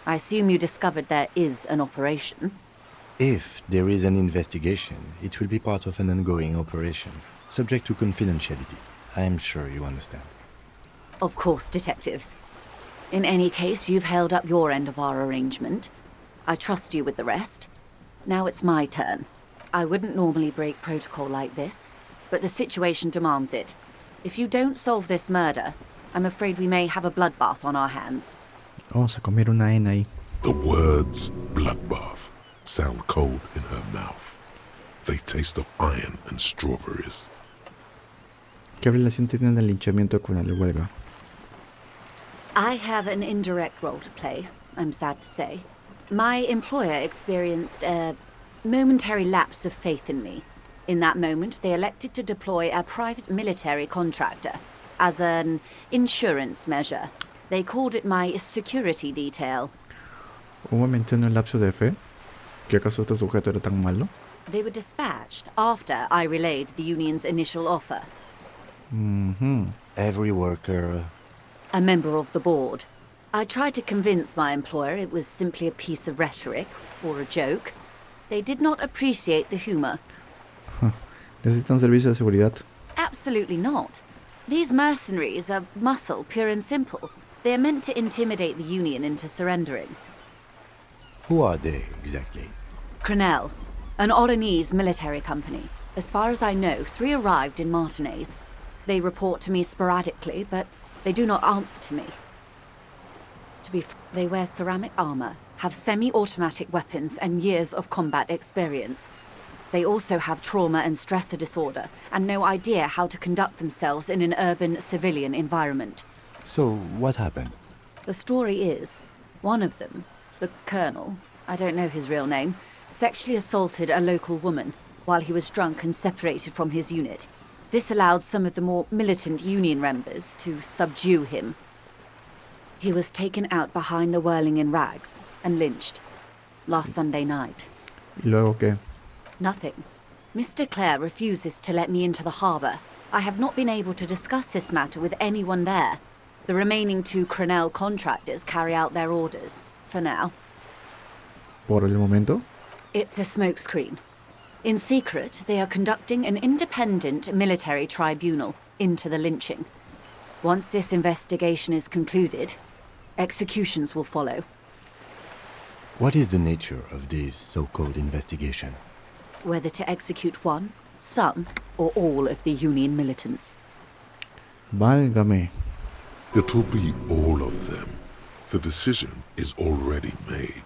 S9: I assume you discovered there is an operation.
S5: If there is an investigation, it will be part of an ongoing operation, subject to confidentiality. I am sure you understand.
S9: Of course, detectives. In any case, you've held up your end of our arrangement. I trust you with the rest. Now it's my turn. I wouldn't normally break protocol like this, but the situation demands it. If you don't solve this murder, I'm afraid we may have a bloodbath on our hands.
S1: Vamos a comer una N ahí.
S3: The words bloodbath sound cold in her mouth. They taste of iron and strawberries.
S1: ¿Qué relación tiene el linchamiento con la huelga?
S9: I have an indirect role to play, I'm sad to say. My employer experienced a momentary lapse of faith in me. In that moment, they elected to deploy a private military contractor as an insurance measure. They called it my security detail.
S1: ¿Un momento en el lapso de fe? ¿Que acaso este sujeto era tan malo?
S9: They were dispatched after I relayed the union's initial offer.
S5: Every worker...
S9: A member of the board. I tried to convince my employer it was simply a piece of rhetoric, or a joke. They did not appreciate the humor.
S1: ¿Necesitan servicio de seguridad?
S9: Absolutely not. These mercenaries are muscle, pure and simple. They are meant to intimidate the Union into surrendering.
S5: Who are they, exactly?
S9: Crenell, an Oranese military company. As far as I know, 3 arrived in Martinez. They report to me sporadically, but they do not answer to me. They wear ceramic armor, have semi-automatic weapons and years of combat experience. They also have trauma and stressor disorder, and no idea how to conduct themselves in an urban civilian environment.
S5: So, what happened?
S9: The story is, one of them, the colonel, I don't know his real name, sexually assaulted a local woman while he was drunk and separated from his unit. This allowed some of the more militant Union members to subdue him. He was taken out behind the whirling in rags and lynched last Sunday night.
S1: ¿Y luego qué?
S9: Nothing. Mr. Clare refuses to let me into the harbour. I have not been able to discuss this matter with anyone there. The remaining 2 Crenell contractors carry out their orders, for now.
S1: ¿Por el momento?
S9: It's a smokescreen. In secret, they are conducting an independent military tribunal into the lynching. Once this investigation is concluded, executions will follow.
S5: What is the nature of this so-called investigation?
S9: Whether to execute one, some, or all of the Union militants.
S1: Válgame.
S3: It will be all of them. The decision is already made.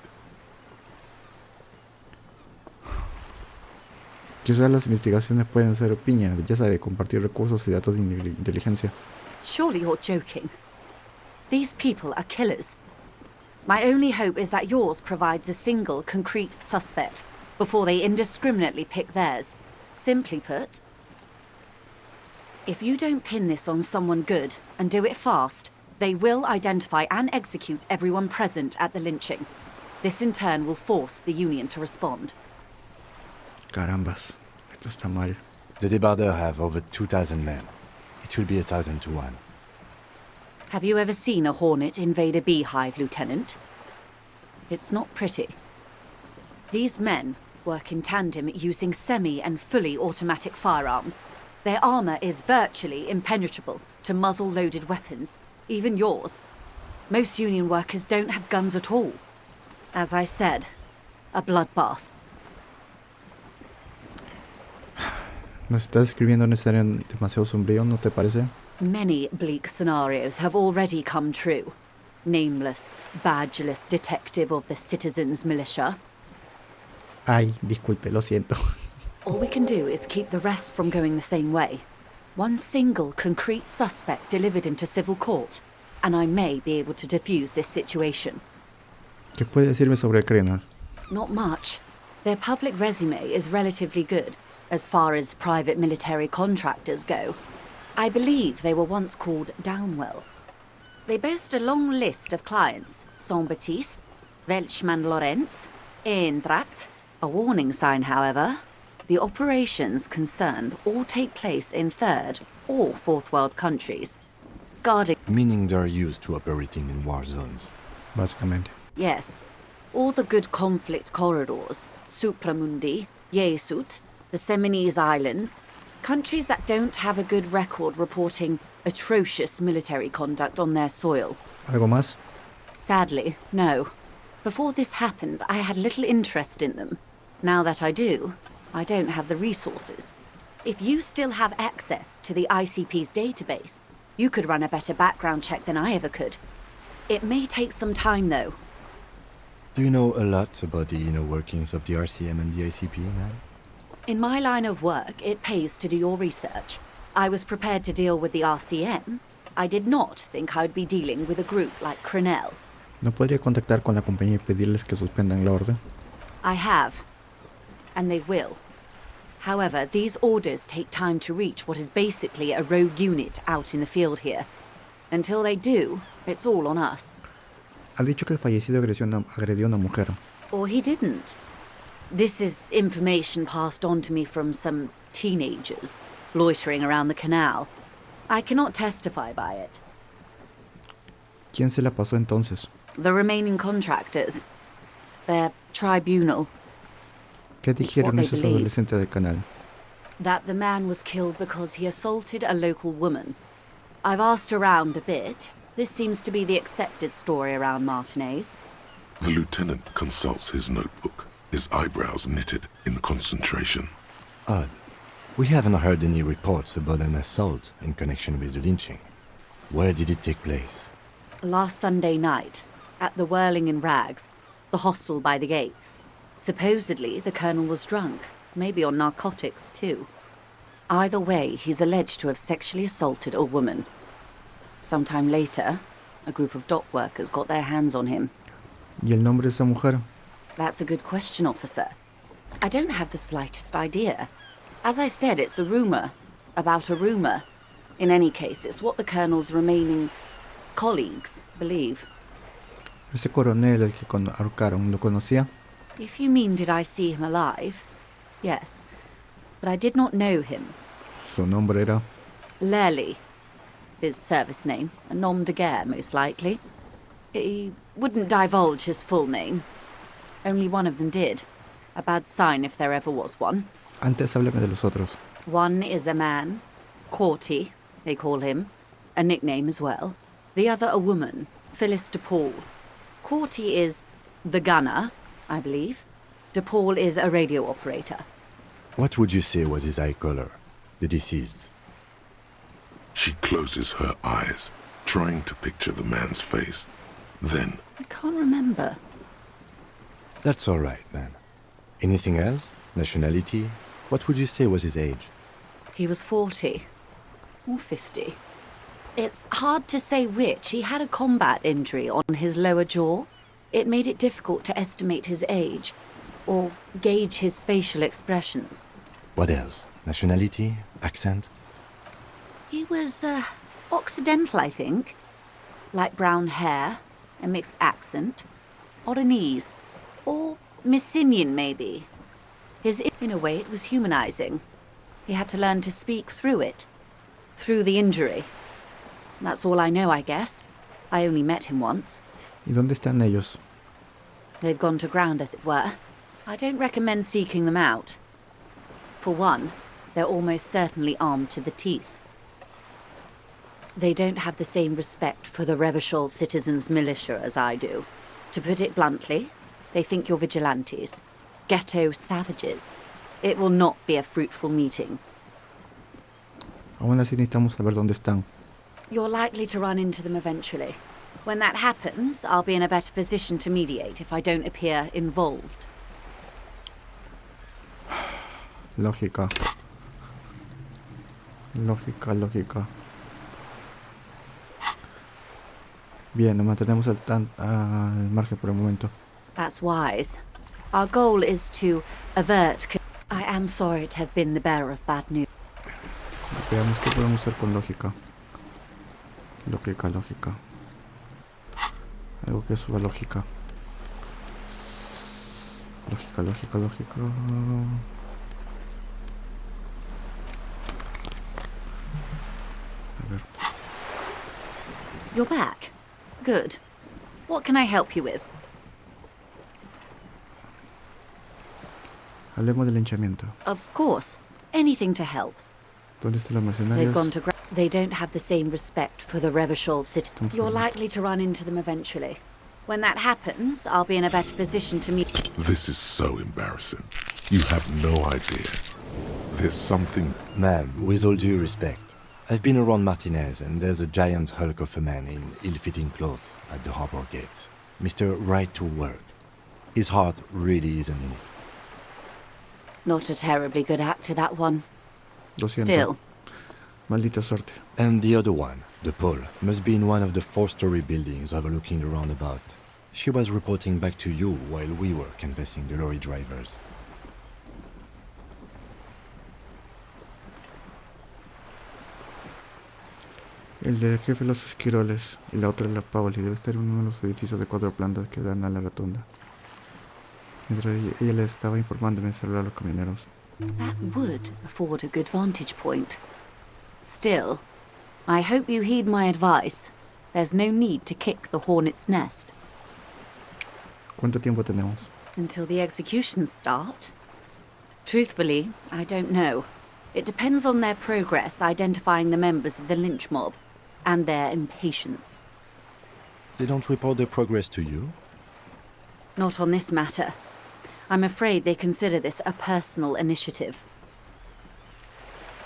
S1: Quizás las investigaciones pueden ser piña, ya sabe, compartir recursos y datos de inteligencia.
S9: Surely you're joking. These people are killers. My only hope is that yours provides a single, concrete suspect before they indiscriminately pick theirs. Simply put, if you don't pin this on someone good and do it fast, they will identify and execute everyone present at the lynching. This in turn will force the Union to respond.
S1: Carambas, esto está mal.
S5: The debardeurs have over 2,000 men. It will be 1,000 to 1.
S9: Have you ever seen a hornet invade a beehive, Lieutenant? It's not pretty. These men work in tandem using semi- and fully automatic firearms. Their armor is virtually impenetrable to muzzle-loaded weapons, even yours. Most Union workers don't have guns at all. As I said, a bloodbath.
S1: Nos está describiendo un escenario demasiado sombrío, ¿no te parece?
S9: Many bleak scenarios have already come true. Nameless, badgeless detective of the citizens' militia.
S1: Ay, disculpe, lo siento.
S9: All we can do is keep the rest from going the same way. One single concrete suspect delivered into civil court, and I may be able to defuse this situation.
S1: ¿Qué puede decirme sobre Crenal?
S9: Not much. Their public resume is relatively good, as far as private military contractors go. I believe they were once called Downwell. They boast a long list of clients: Saint-Baptiste, Welchman Lorenz, Eintracht. A warning sign, however. The operations concerned all take place in third or fourth world countries. Guarding...
S5: Meaning they're used to operating in war zones.
S1: Básicamente.
S9: Yes. All the good conflict corridors, Supramundi, Yesut, the Seminese Islands, countries that don't have a good record reporting atrocious military conduct on their soil.
S1: ¿Algo más?
S9: Sadly, no. Before this happened, I had little interest in them. Now that I do, I don't have the resources. If you still have access to the ICP's database, you could run a better background check than I ever could. It may take some time, though.
S5: Do you know a lot about the inner workings of the RCM and the ICP, man?
S9: In my line of work, it pays to do your research. I was prepared to deal with the RCM. I did not think I would be dealing with a group like Crenel.
S1: ¿No podría contactar con la compañía y pedirles que suspendan la orden?
S9: I have. And they will. However, these orders take time to reach what is basically a rogue unit out in the field here. Until they do, it's all on us.
S1: Ha dicho que el fallecido agredió a una mujer.
S9: Or he didn't. This is information passed on to me from some teenagers loitering around the canal. I cannot testify by it.
S1: ¿Quién se la pasó entonces?
S9: The remaining contractors. Their tribunal.
S1: ¿Qué dijeron
S9: What they
S1: esos
S9: believe.
S1: adolescentes del canal?
S9: That the man was killed because he assaulted a local woman. I've asked around a bit. This seems to be the accepted story around Martinez.
S3: The lieutenant consults his notebook, his eyebrows knitted in concentration.
S5: Odd. We haven't heard any reports about an assault in connection with the lynching. Where did it take place?
S9: Last Sunday night, at the Whirling in Rags, the hostel by the gates. Supposedly, the colonel was drunk, maybe on narcotics too. Either way, he's alleged to have sexually assaulted a woman. Sometime later, a group of dock workers got their hands on him.
S1: ¿Y el nombre de esa mujer?
S9: That's a good question, officer. I don't have the slightest idea. As I said, it's a rumor. About a rumor. In any case, it's what the colonel's remaining colleagues believe.
S1: Ese coronel, el que ahorcaron, ¿lo conocía?
S9: If you mean did I see him alive? Yes. But I did not know him.
S1: Su nombre era...
S9: Lely. His service name. A nom de guerre, most likely. He wouldn't divulge his full name. Only one of them did. A bad sign if there ever was one.
S1: Antes háblame de los otros.
S9: One is a man. Corty, they call him. A nickname as well. The other a woman. Phyllis DePaul. Corty is the gunner, I believe. DePaul is a radio operator.
S5: What would you say was his eye color, the deceased's?
S3: She closes her eyes, trying to picture the man's face. Then,
S9: I can't remember.
S5: That's all right, man. Anything else? Nationality? What would you say was his age?
S9: He was 40. Or 50. It's hard to say which. He had a combat injury on his lower jaw. It made it difficult to estimate his age, or gauge his facial expressions.
S5: What else? Nationality? Accent?
S9: He was, Occidental, I think. Light brown hair, a mixed accent, Oranese, or Messinian, maybe. In a way, it was humanizing. He had to learn to speak through it, through the injury. That's all I know, I guess. I only met him once.
S1: ¿Y dónde están ellos?
S9: They've gone to ground, as it were. I don't recommend seeking them out. For one, they're almost certainly armed to the teeth. They don't have the same respect for the Revachol citizens' militia as I do. To put it bluntly, they think you're vigilantes. Ghetto savages. It will not be a fruitful meeting.
S1: Aún así necesitamos saber dónde están.
S9: You're likely to run into them eventually. When that happens, I'll be in a better position to mediate if I don't appear involved.
S1: Lógica. Lógica. Bien, nos mantenemos al margen por el momento.
S9: That's wise. Our goal is to avert... I am sorry to have been the bearer of bad news.
S1: Veamos qué podemos hacer con lógica. Lógica. Algo que suba lógica. Lógica. A ver.
S9: You're back. Good. What can I help you with?
S1: Hablemos del linchamiento.
S9: Of course. Anything to help.
S1: ¿Dónde están los
S9: They've
S1: mercenarios?
S9: gone to... They don't have the same respect for the Revachol city.
S1: Estamos
S9: You're
S1: listos.
S9: likely to run into them eventually. When that happens, I'll be in a better position to meet...
S3: This is so embarrassing. You have no idea. There's something...
S5: Ma'am, with all due respect, I've been around Martinez, and there's a giant hulk of a man in ill-fitting clothes at the harbor gates. Mr. Right to Work. His heart really isn't in it.
S9: Not a terribly good actor, that one.
S1: Lo siento.
S9: Still,
S1: Maldita suerte.
S5: And the other one, the pole, must be in one of the 4-story buildings overlooking the roundabout. She was reporting back to you while we were canvassing the lorry drivers.
S1: El del jefe de los esquiroles y la otra de la Pauli debe estar en uno de los edificios de 4 plantas que dan a la rotonda. Mientras ella le estaba informando en el celular a los camioneros.
S9: that would afford a good vantage point. Still, I hope you heed my advice. There's no need to kick the hornet's nest.
S1: ¿Cuánto tiempo tenemos?
S9: Until the executions start? Truthfully, I don't know. It depends on their progress identifying the members of the lynch mob, and their impatience.
S5: They don't report their progress to you?
S9: Not on this matter. I'm afraid they consider this a personal initiative.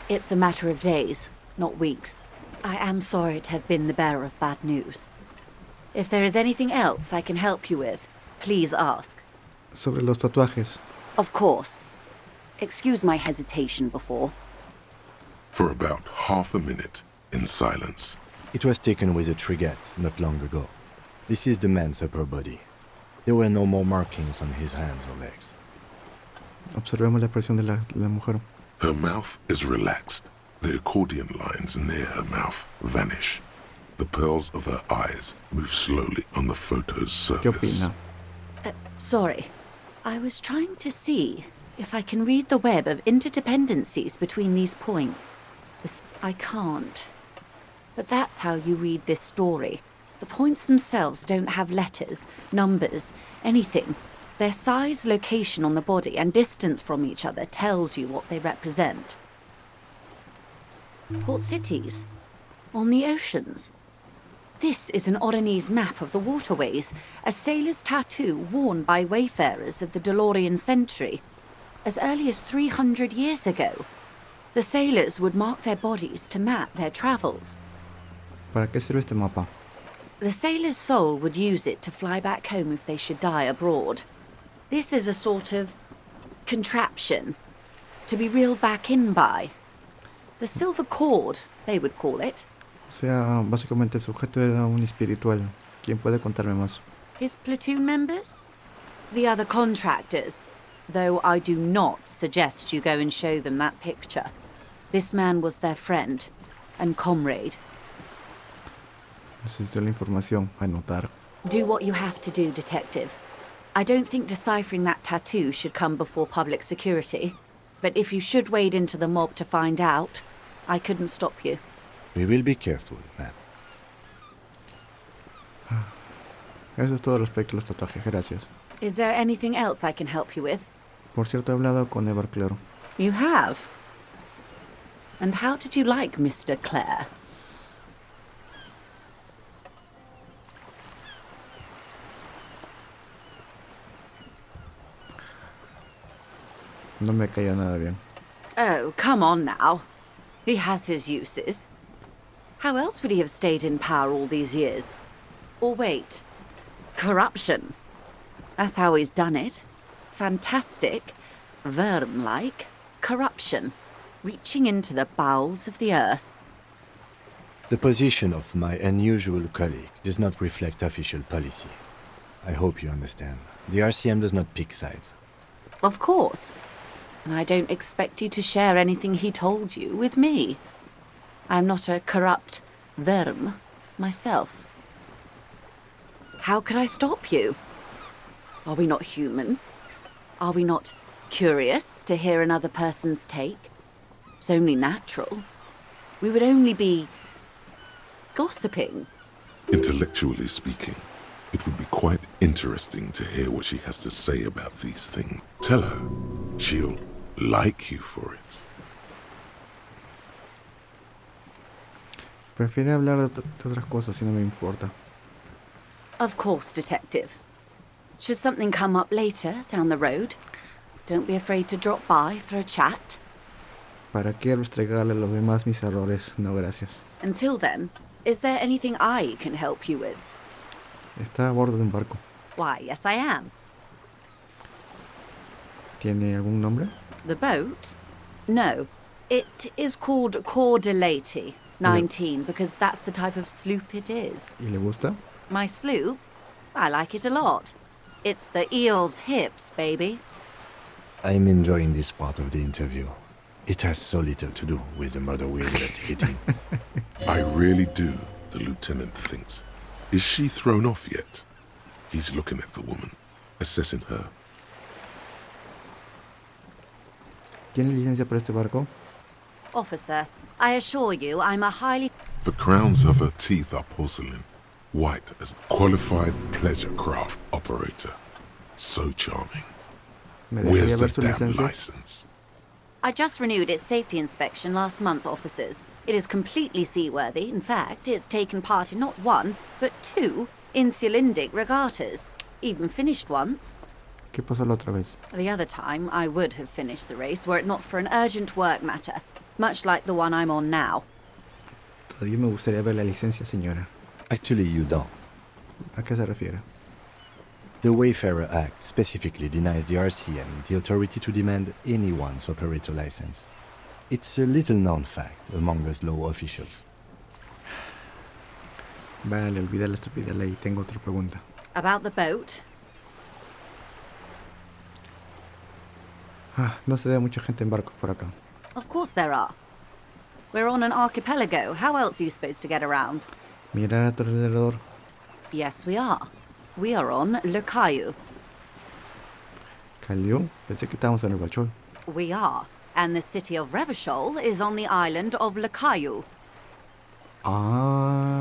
S9: It's a matter of days, not weeks. I am sorry to have been the bearer of bad news. If there is anything else I can help you with, please ask.
S1: Sobre los tatuajes.
S9: Of course. Excuse my hesitation before.
S3: For about half a minute, in silence.
S5: It was taken with a trigette not long ago. This is the man's upper body. There were no more markings on his hands or legs.
S1: Observemos la expresión de la mujer.
S3: Her mouth is relaxed. The accordion lines near her mouth vanish. The pearls of her eyes move slowly on the photo's
S1: ¿Qué
S3: surface.
S1: opina?
S9: Sorry. I was trying to see if I can read the web of interdependencies between these points. I can't. But that's how you read this story. The points themselves don't have letters, numbers, anything. Their size, location on the body, and distance from each other tells you what they represent. Port cities. On the oceans. This is an Oronese map of the waterways, a sailor's tattoo worn by wayfarers of the DeLorean century. As early as 300 years ago, the sailors would mark their bodies to map their travels.
S1: ¿Para qué sirve este mapa?
S9: The sailor's soul would use it to fly back home if they should die abroad. This is a sort of contraption to be reeled back in by. The silver cord, they would call it.
S1: O sea, básicamente el sujeto era un espiritual. ¿Quién puede contarme más?
S9: His platoon members? The other contractors. Though I do not suggest you go and show them that picture. This man was their friend and comrade.
S1: Necesito la información. Anotar.
S9: Do what you have to do, detective. I don't think deciphering that tattoo should come before public security. But if you should wade into the mob to find out, I couldn't stop you.
S5: We will be careful, ma'am.
S1: Eso es todo respecto a los tatuajes. Gracias.
S9: Is there anything else I can help you with?
S1: Por cierto, he hablado con Evar Claro.
S9: You have? And how did you like Mr. Clare?
S1: No me caía nada bien.
S9: Oh, come on now. He has his uses. How else would he have stayed in power all these years? Or wait, corruption. That's how he's done it. Fantastic, worm-like corruption, reaching into the bowels of the earth.
S5: The position of my unusual colleague does not reflect official policy. I hope you understand. The RCM does not pick sides.
S9: Of course. And I don't expect you to share anything he told you with me. I'm not a corrupt worm myself. How could I stop you? Are we not human? Are we not curious to hear another person's take? It's only natural. We would only be gossiping.
S3: Intellectually speaking, it would be quite interesting to hear what she has to say about these things. Tell her she'll like you for it.
S1: Prefiere hablar de otras cosas si no me importa.
S9: Of course, Detective. Should something come up later down the road, don't be afraid to drop by for a chat.
S1: ¿Para qué restregarle a los demás mis errores? No, gracias.
S9: Until then, is there anything I can help you with?
S1: Está a bordo de un barco.
S9: Why, yes I am.
S1: ¿Tiene algún nombre?
S9: The boat? No. It is called Cordelati 19 because that's the type of sloop it is.
S1: ¿Y le gusta?
S9: My sloop? I like it a lot. It's the eel's hips, baby.
S5: I'm enjoying this part of the interview. It has so little to do with the murder we're investigating.
S3: I really do, the lieutenant thinks. Is she thrown off yet? He's looking at the woman, assessing her.
S1: ¿Tiene licencia para este barco?
S9: Officer, I assure you I'm a highly...
S3: The crowns of her teeth are porcelain, white as qualified pleasure craft operator. So charming.
S1: ¿Me
S3: Where's
S1: dejaría
S3: the
S1: ver su
S3: damn
S1: licencia?
S3: license?
S9: I just renewed its safety inspection last month, officers. It is completely seaworthy. In fact, it's taken part in not one, but two insulindic regattas. Even finished once.
S1: ¿Qué pasó la otra vez?
S9: The other time, I would have finished the race were it not for an urgent work matter, much like the one I'm on now.
S1: Todavía me gustaría ver la licencia, señora.
S5: Actually, you don't.
S1: ¿A qué se refiere?
S5: The Wayfarer Act specifically denies the RCM the authority to demand anyone's operator license. It's a little-known fact among us law officials.
S1: Vale, olvida la estúpida ley. Tengo otra pregunta.
S9: About the boat?
S1: No se ve mucha gente en barcos por acá.
S9: Of course there are. We're on an archipelago. How else are you supposed to get around?
S1: Mirar a tu alrededor.
S9: Yes, we are. We are on Le Caillou.
S1: Calió. Pensé que estábamos en el Bachol.
S9: We are. And the city of Revachol is on the island of Le Caillou.
S1: Ah,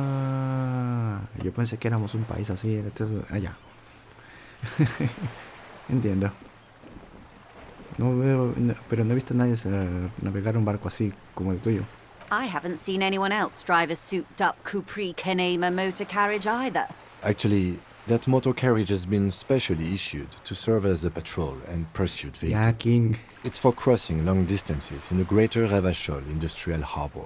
S1: yo pensé que éramos un país así. Entonces, allá. Entiendo. No veo, pero no he visto a nadie navegar un barco así como el tuyo.
S9: I haven't seen anyone else drive a souped-up Capri Kenema motor carriage either.
S5: Actually, that motor carriage has been specially issued to serve as a patrol and pursuit vehicle.
S1: Ya, King.
S5: It's for crossing long distances in the greater Revachol industrial harbor.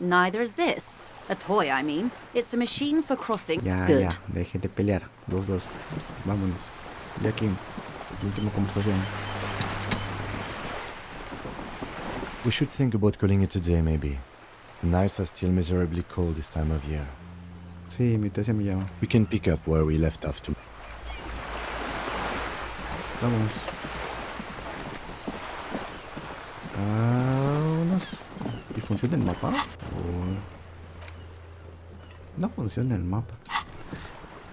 S9: Neither is this. A toy, I mean. It's a machine for crossing.
S1: Ya,
S9: Good.
S1: ya. Dejen de pelear. Los dos. Vámonos. Ya, King. Última conversación.
S5: We should think about calling it a day, maybe. The nights are still miserably cold this time of year.
S1: Sí, mi tesis me llama.
S5: We can pick up where we left off tomorrow.
S1: Vámonos. Vámonos. ¿Y funciona el mapa? ¿O no funciona el mapa?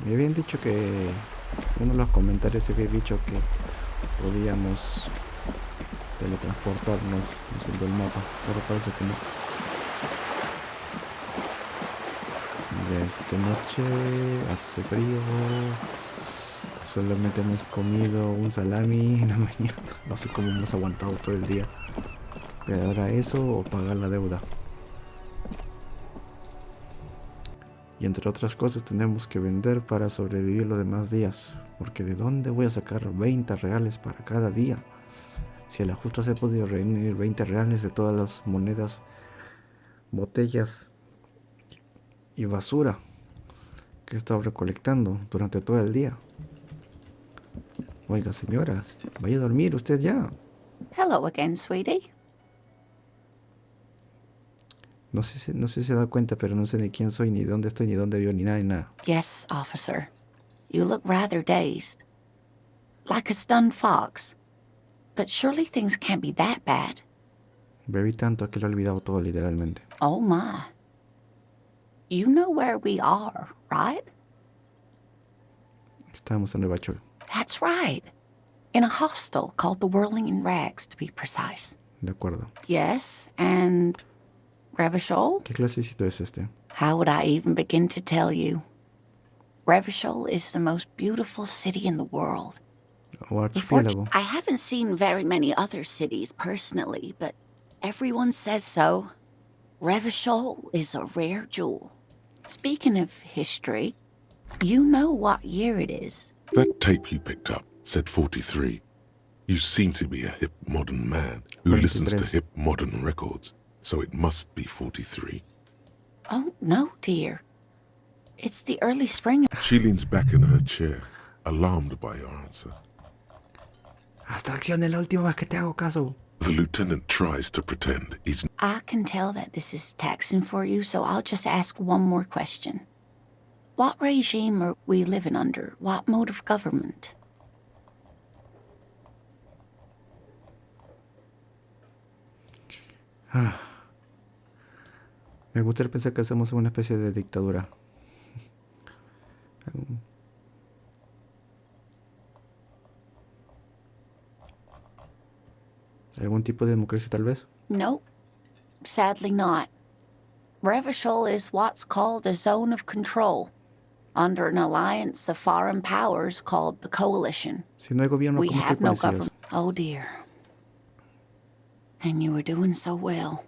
S1: Me habían dicho que... Uno de los comentarios había dicho que podíamos teletransportarnos usando el mapa, pero parece que no. Ya es de noche, hace frío. Solamente hemos comido un salami en la mañana. No sé cómo hemos aguantado todo el día. Pero ahora eso o pagar la deuda. Y entre otras cosas tenemos que vender para sobrevivir los demás días. Porque ¿de dónde voy a sacar 20 reales para cada día? Si a la justa se ha podido reunir 20 reales de todas las monedas botellas y basura que he estado recolectando durante todo el día. Oiga, señoras, vaya a dormir usted ya.
S9: Hello again, sweetie.
S1: No sé si se da cuenta, pero no sé ni quién soy, ni dónde estoy, ni dónde vivo, ni nada, ni nada.
S9: Yes, officer. You look rather dazed. Like a stunned fox. But surely things can't be that bad.
S1: Bebí tanto que lo he olvidado todo, literalmente.
S9: Oh my. You know where we are, right?
S1: Estábamos en Nueva York.
S9: That's right. In a hostel called the Whirling in Rags, to be precise.
S1: De acuerdo.
S9: Yes, and Revachol?
S1: ¿Qué clasecito es este?
S9: How would I even begin to tell you? Revachol is the most beautiful city in the world.
S1: O archipiélago.
S9: I haven't seen very many other cities personally, but everyone says so. Revachol is a rare jewel. Speaking of history, you know what year it is.
S3: That tape you picked up said 43. You seem to be a hip modern man who listens to hip modern records, so it must be 43.
S9: Oh, no, dear. It's the early spring.
S3: She leans back in her chair, alarmed by your answer.
S1: Hasta acción, es la última vez que te hago caso.
S3: The lieutenant tries to pretend he's...
S9: I can tell that this is taxing for you, so I'll just ask one more question. What regime are we living under? What mode of government?
S1: Me gustaría pensar que hacemos una especie de dictadura. ¿Algún tipo de democracia tal vez?
S9: Nope. Sadly not. Revachol is what's called a zone of control, under an alliance of foreign powers called the Coalition.
S1: Si no hay gobierno,
S9: We
S1: ¿cómo que
S9: have no
S1: policías?
S9: government. Oh dear. And you were doing so well.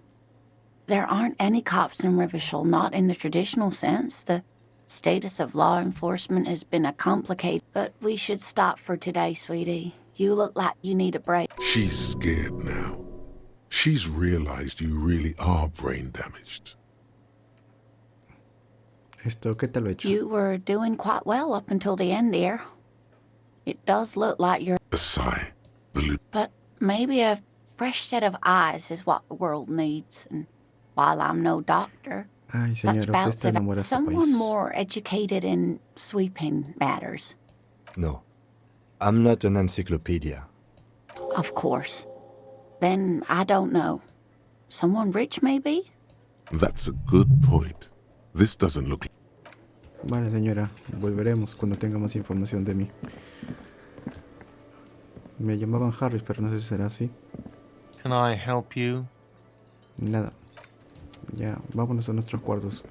S9: There aren't any cops in Revachol, not in the traditional sense. The status of law enforcement has been a complicated... But we should stop for today, sweetie. You look like you need a break.
S3: She's scared now. She's realized you really are brain damaged.
S1: Esto, ¿qué tal lo he hecho?
S9: You were doing quite well up until the end there. It does look like you're...
S3: A sigh. The
S9: But maybe a fresh set of eyes is what the world needs. And while I'm no doctor,
S1: Ay,
S9: such
S1: señora, usted
S9: bouts
S1: está
S9: of
S1: enamorada de este
S9: someone
S1: país.
S9: more educated in sweeping matters.
S5: No. I'm not an encyclopedia.
S9: Of course. Then I don't know. Someone rich, maybe?
S3: That's a good point. This doesn't look...
S1: Vale, señora, volveremos cuando tenga más información de mí. Me llamaban Harris, pero no sé si será así.
S8: Can I help you?
S1: Nada. Ya, vámonos a nuestros cuartos.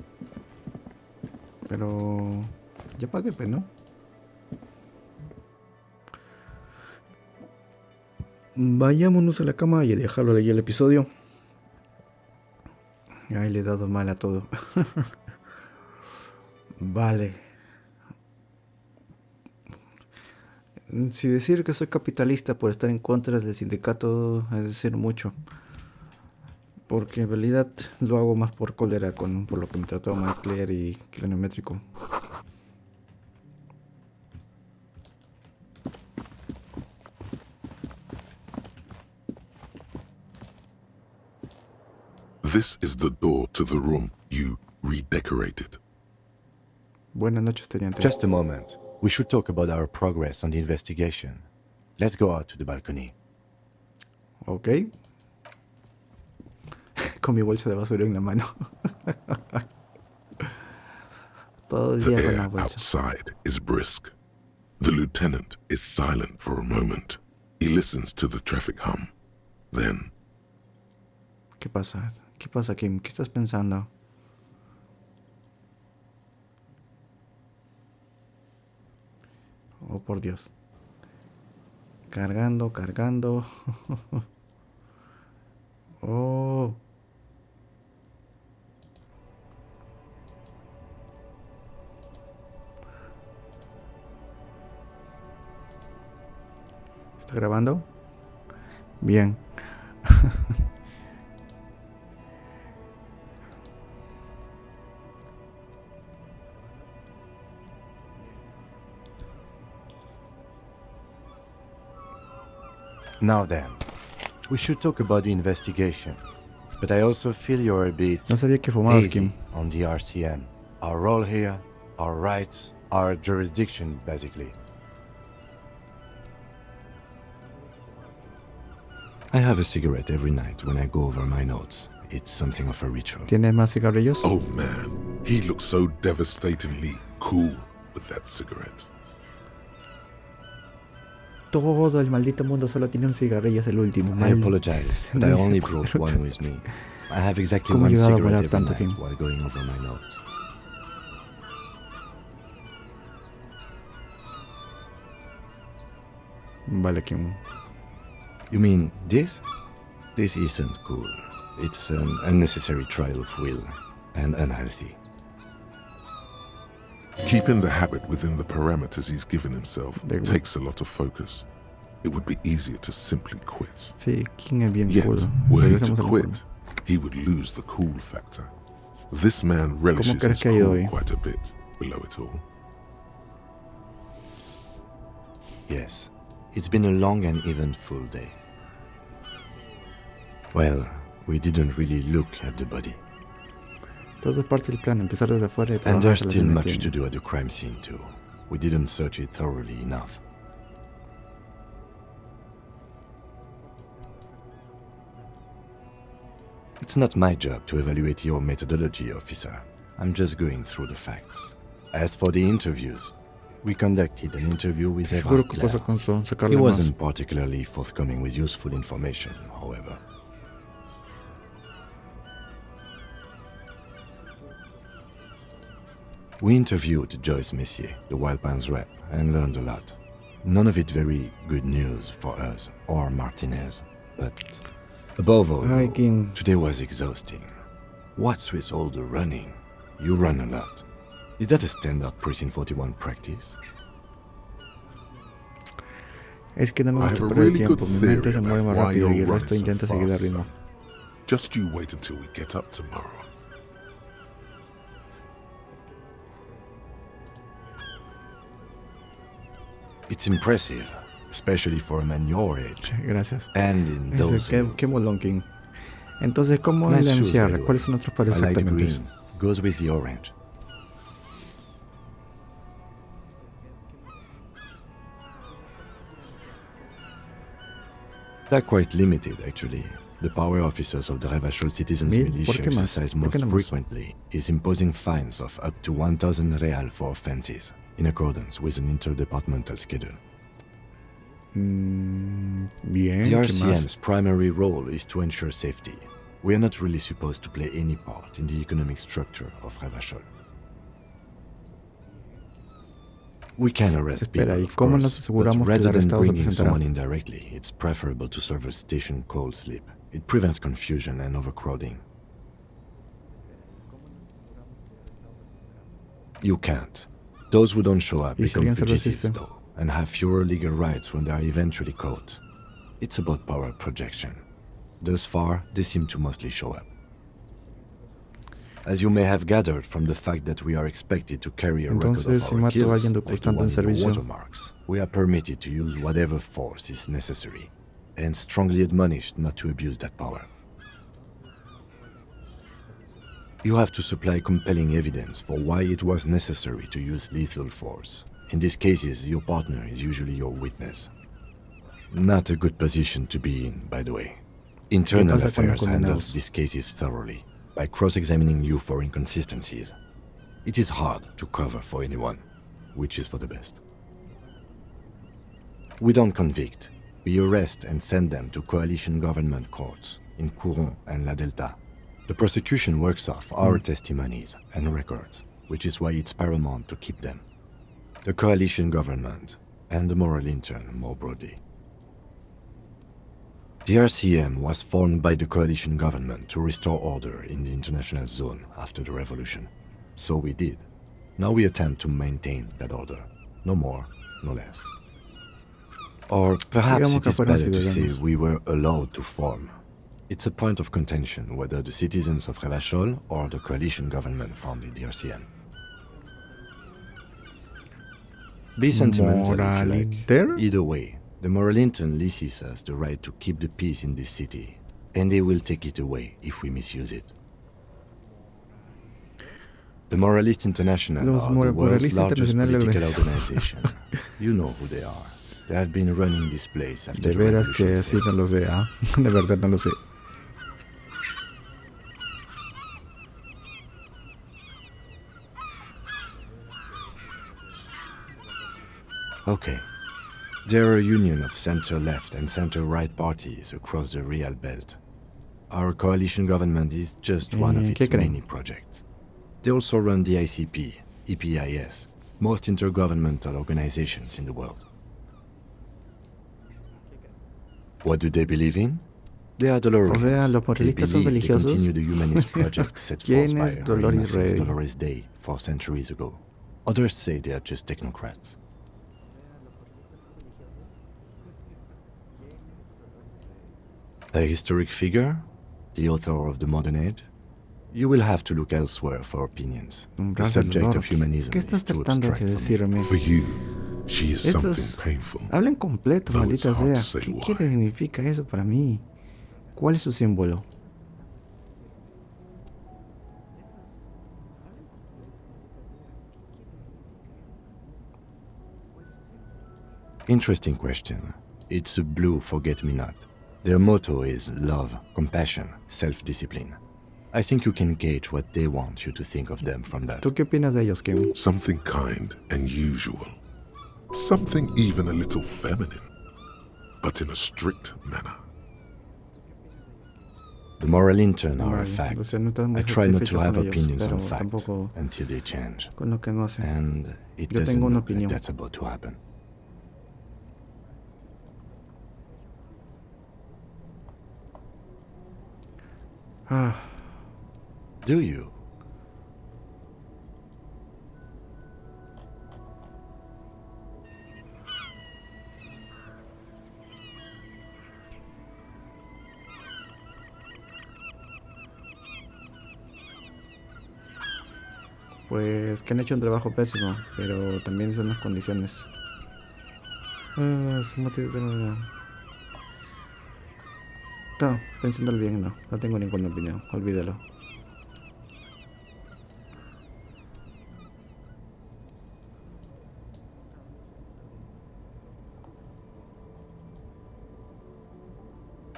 S1: Pero... ya pagué, pues, ¿no? Vayámonos a la cama y a dejarlo ahí el episodio. Ay, le he dado mal a todo. Vale. Si decir que soy capitalista por estar en contra del sindicato es decir mucho. Porque en realidad lo hago más por cólera por lo que me trató Michael y Croniométrico.
S3: This is the door to the room you redecorated.
S1: Buenas noches, teniente.
S5: Just a moment. We should talk about our progress on the investigation. Let's go out to the balcony.
S1: Ok. Con mi bolsa de basura en la mano. Todo el
S3: The
S1: día con la
S3: air
S1: bolsa.
S3: outside is brisk. The lieutenant is silent for a moment. He listens to the traffic hum. Then,
S1: ¿Qué pasa? ¿Qué pasa, Kim? ¿Qué estás pensando? Oh, por Dios. Cargando, cargando. Oh. ¿Está grabando? Bien.
S5: Now then, we should talk about the investigation. But I also feel you're a bit
S1: No sabía que fumabas,
S5: hazy
S1: Kim.
S5: on the RCM. Our role here, our rights, our jurisdiction, basically. I have a cigarette every night when I go over my notes. It's something of a ritual.
S1: ¿Tienes más cigarrillos?
S3: Oh man, he looks so devastatingly cool with that cigarette.
S1: Todo el maldito mundo solo tiene un cigarrillo, es el último.
S5: I apologize, but I only brought one with me. I have exactly
S1: ¿Cómo he
S5: one
S1: llegado a
S5: cigarette
S1: volar
S5: every
S1: tanto,
S5: night
S1: Kim?
S5: while going over my notes.
S1: Vale, Kim.
S5: You mean this? This isn't cool. It's an unnecessary trial of will and unhealthy.
S3: Keeping the habit within the parameters he's given himself
S1: There we go.
S3: takes a lot of focus. It would be easier to simply quit.
S1: Sí, Kim es bien
S3: Yet,
S1: cool.
S3: were he to
S1: Regresemos al
S3: quit, he would lose the cool factor. This man relishes
S1: crees
S3: his
S1: que ha ido
S3: cool
S1: hoy?
S3: quite a bit below it all.
S5: Yes, it's been a long and eventful day. Well, we didn't really look at the body.
S1: Todo es parte del plan, empezar desde afuera y
S5: And
S1: trabajar
S5: there's
S1: hacia la
S5: still
S1: escena
S5: much
S1: del
S5: to
S1: crimen.
S5: do at the crime scene too. We didn't search it thoroughly enough. It's not my job to evaluate your methodology, officer. I'm just going through the facts. As for the interviews, we conducted an interview with
S1: Seguro
S5: Eva
S1: que pasa
S5: Claire.
S1: con su
S5: He
S1: sacarle más.
S5: wasn't particularly forthcoming with useful information, however. We interviewed Joyce Messier, the Wild Pines rep, and learned a lot. None of it very good news for us or Martinez, but above all,
S1: Ay,
S5: though,
S1: Kim.
S5: today was exhausting. What's with all the running? You run a lot. Is that a standard Precinct 41 practice?
S1: Es que no me
S3: I
S1: gusta
S3: have a
S1: perder el
S3: really good
S1: tiempo. Mi mente
S3: theory
S1: se mueve
S3: about
S1: más
S3: why
S1: rápido y
S3: you're
S1: el
S3: running
S1: resto
S3: so
S1: intenta seguir el
S3: fast,
S1: ritmo.
S3: son. Just you wait until we get up tomorrow.
S5: It's impressive, especially for a man your age.
S1: Gracias.
S5: And in
S1: Ese,
S5: those
S1: qué molón, King. Entonces, ¿cómo
S5: Nice
S1: es el
S5: shoes, by
S1: encierre?
S5: the way.
S1: ¿Cuáles son nuestros pares
S5: I like the
S1: exactamente?
S5: green. Goes with the orange. They're quite limited, actually. The power officers of the Revachol Citizens
S1: Mil,
S5: Militia
S1: ¿por qué más?
S5: exercise
S1: ¿Por qué
S5: most
S1: no más?
S5: frequently is imposing fines of up to 1,000 real for offenses, in accordance with an interdepartmental schedule.
S1: Bien,
S5: The
S1: ¿qué más?
S5: RCM's primary role is to ensure safety. We are not really supposed to play any part in the economic structure of Revachol. We can arrest
S1: Espera,
S5: people,
S1: ¿y
S5: of
S1: cómo
S5: course,
S1: nos
S5: but
S1: aseguramos que
S5: rather
S1: el
S5: than
S1: arrestado se
S5: bringing
S1: presentará?
S5: someone indirectly, it's preferable to serve a station cold sleep. It prevents confusion and overcrowding. You can't. Those who don't show up
S1: ¿Y si
S5: become
S1: alguien se
S5: fugitives,
S1: resiste?
S5: though, and have fewer legal rights when they are eventually caught. It's about power projection. Thus far, they seem to mostly show up. As you may have gathered from the fact that we are expected to carry a
S1: Entonces,
S5: record
S1: si
S5: of our
S1: mato a
S5: kills,
S1: alguien
S5: like the
S1: constante
S5: one
S1: en
S5: in the
S1: servicio,
S5: watermarks, we are permitted to use whatever force is necessary, and strongly admonished not to abuse that power. You have to supply compelling evidence for why it was necessary to use lethal force. In these cases, your partner is usually your witness. Not a good position to be in, by the way. Internal
S1: pasa cuando
S5: Affairs handles
S1: condenados?
S5: these cases thoroughly, by cross-examining you for inconsistencies. It is hard to cover for anyone, which is for the best. We don't convict. We arrest and send them to coalition government courts in Couronne and La Delta. The prosecution works off our testimonies and records, which is why it's paramount to keep them. The coalition government and the moral intern more broadly. The RCM was formed by the coalition government to restore order in the international zone after the revolution. So we did. Now we attempt to maintain that order. No more, no less. Or perhaps
S1: Digamos
S5: it
S1: que
S5: is
S1: fueron
S5: better to say
S1: ciudadanos.
S5: we were allowed to form. It's a point of contention whether the citizens of Revachol or the coalition government founded the RCM. Be sentimental if you like.
S1: Moraliter?
S5: Either way, The moral intern leases us the right to keep the peace in this city, and they will take it away if we misuse it. The Moralist International
S1: Los
S5: are the world's
S1: Moralistas
S5: largest
S1: Internacionales.
S5: political organization. You know who they are. They have been running this place after
S1: De
S5: the
S1: veras
S5: revolution
S1: que sí,
S5: failed.
S1: no lo sé, ¿ah? De verdad no lo sé.
S5: Okay. There are a union of center-left and center-right parties across the Real Belt. Our coalition government is just one of
S1: ¿Qué
S5: its
S1: creen?
S5: many projects. They also run the ICP, EPIS, most intergovernmental organizations in the world. What do they believe in? They are Dolores.
S1: O sea, los
S5: They
S1: moralistas son
S5: believe they
S1: religiosos.
S5: continue the humanist project set forth
S1: ¿Quién
S5: by
S1: es
S5: Her
S1: Dolores
S5: Innocence
S1: Rey?
S5: Dolores Day 4 centuries ago. Others say they are just technocrats. A historic figure? The author of the modern age? You will have to look elsewhere for opinions. The
S1: Nombrar al
S5: subject
S1: Lord.
S5: of humanism
S1: ¿Qué
S5: is
S1: estás
S5: too
S1: tratando
S5: abstract
S1: de
S5: for me.
S1: decirme?
S3: For you, she is
S1: Estos
S3: something painful.
S1: hablen completo,
S3: though it's
S1: maldita
S3: hard
S1: sea.
S3: to say
S1: ¿Qué
S3: why.
S1: significa eso para mí? ¿Cuál es su símbolo?
S5: Interesting question. It's a blue forget-me-not. Their motto is love, compassion, self-discipline. I think you can gauge what they want you to think of them from that.
S1: ¿Tú qué opinas de ellos, Kim?
S3: Something kind and usual. Something even a little feminine, but in a strict manner.
S5: The moral intern are a
S1: Vale,
S5: fact.
S1: o sea, no estás muy
S5: I try not to
S1: satisfecho
S5: have
S1: con ellos,
S5: opinions
S1: pero
S5: on facts
S1: tampoco
S5: until they change.
S1: con lo que no hacen.
S5: And it
S1: Yo
S5: doesn't
S1: tengo una
S5: look like
S1: opinión.
S5: that's about to happen.
S1: Ah,
S5: Do you?
S1: pues que han hecho un trabajo pésimo, pero también son las condiciones. Su motivo de... No, pensándolo bien, no tengo ninguna opinión, olvídalo.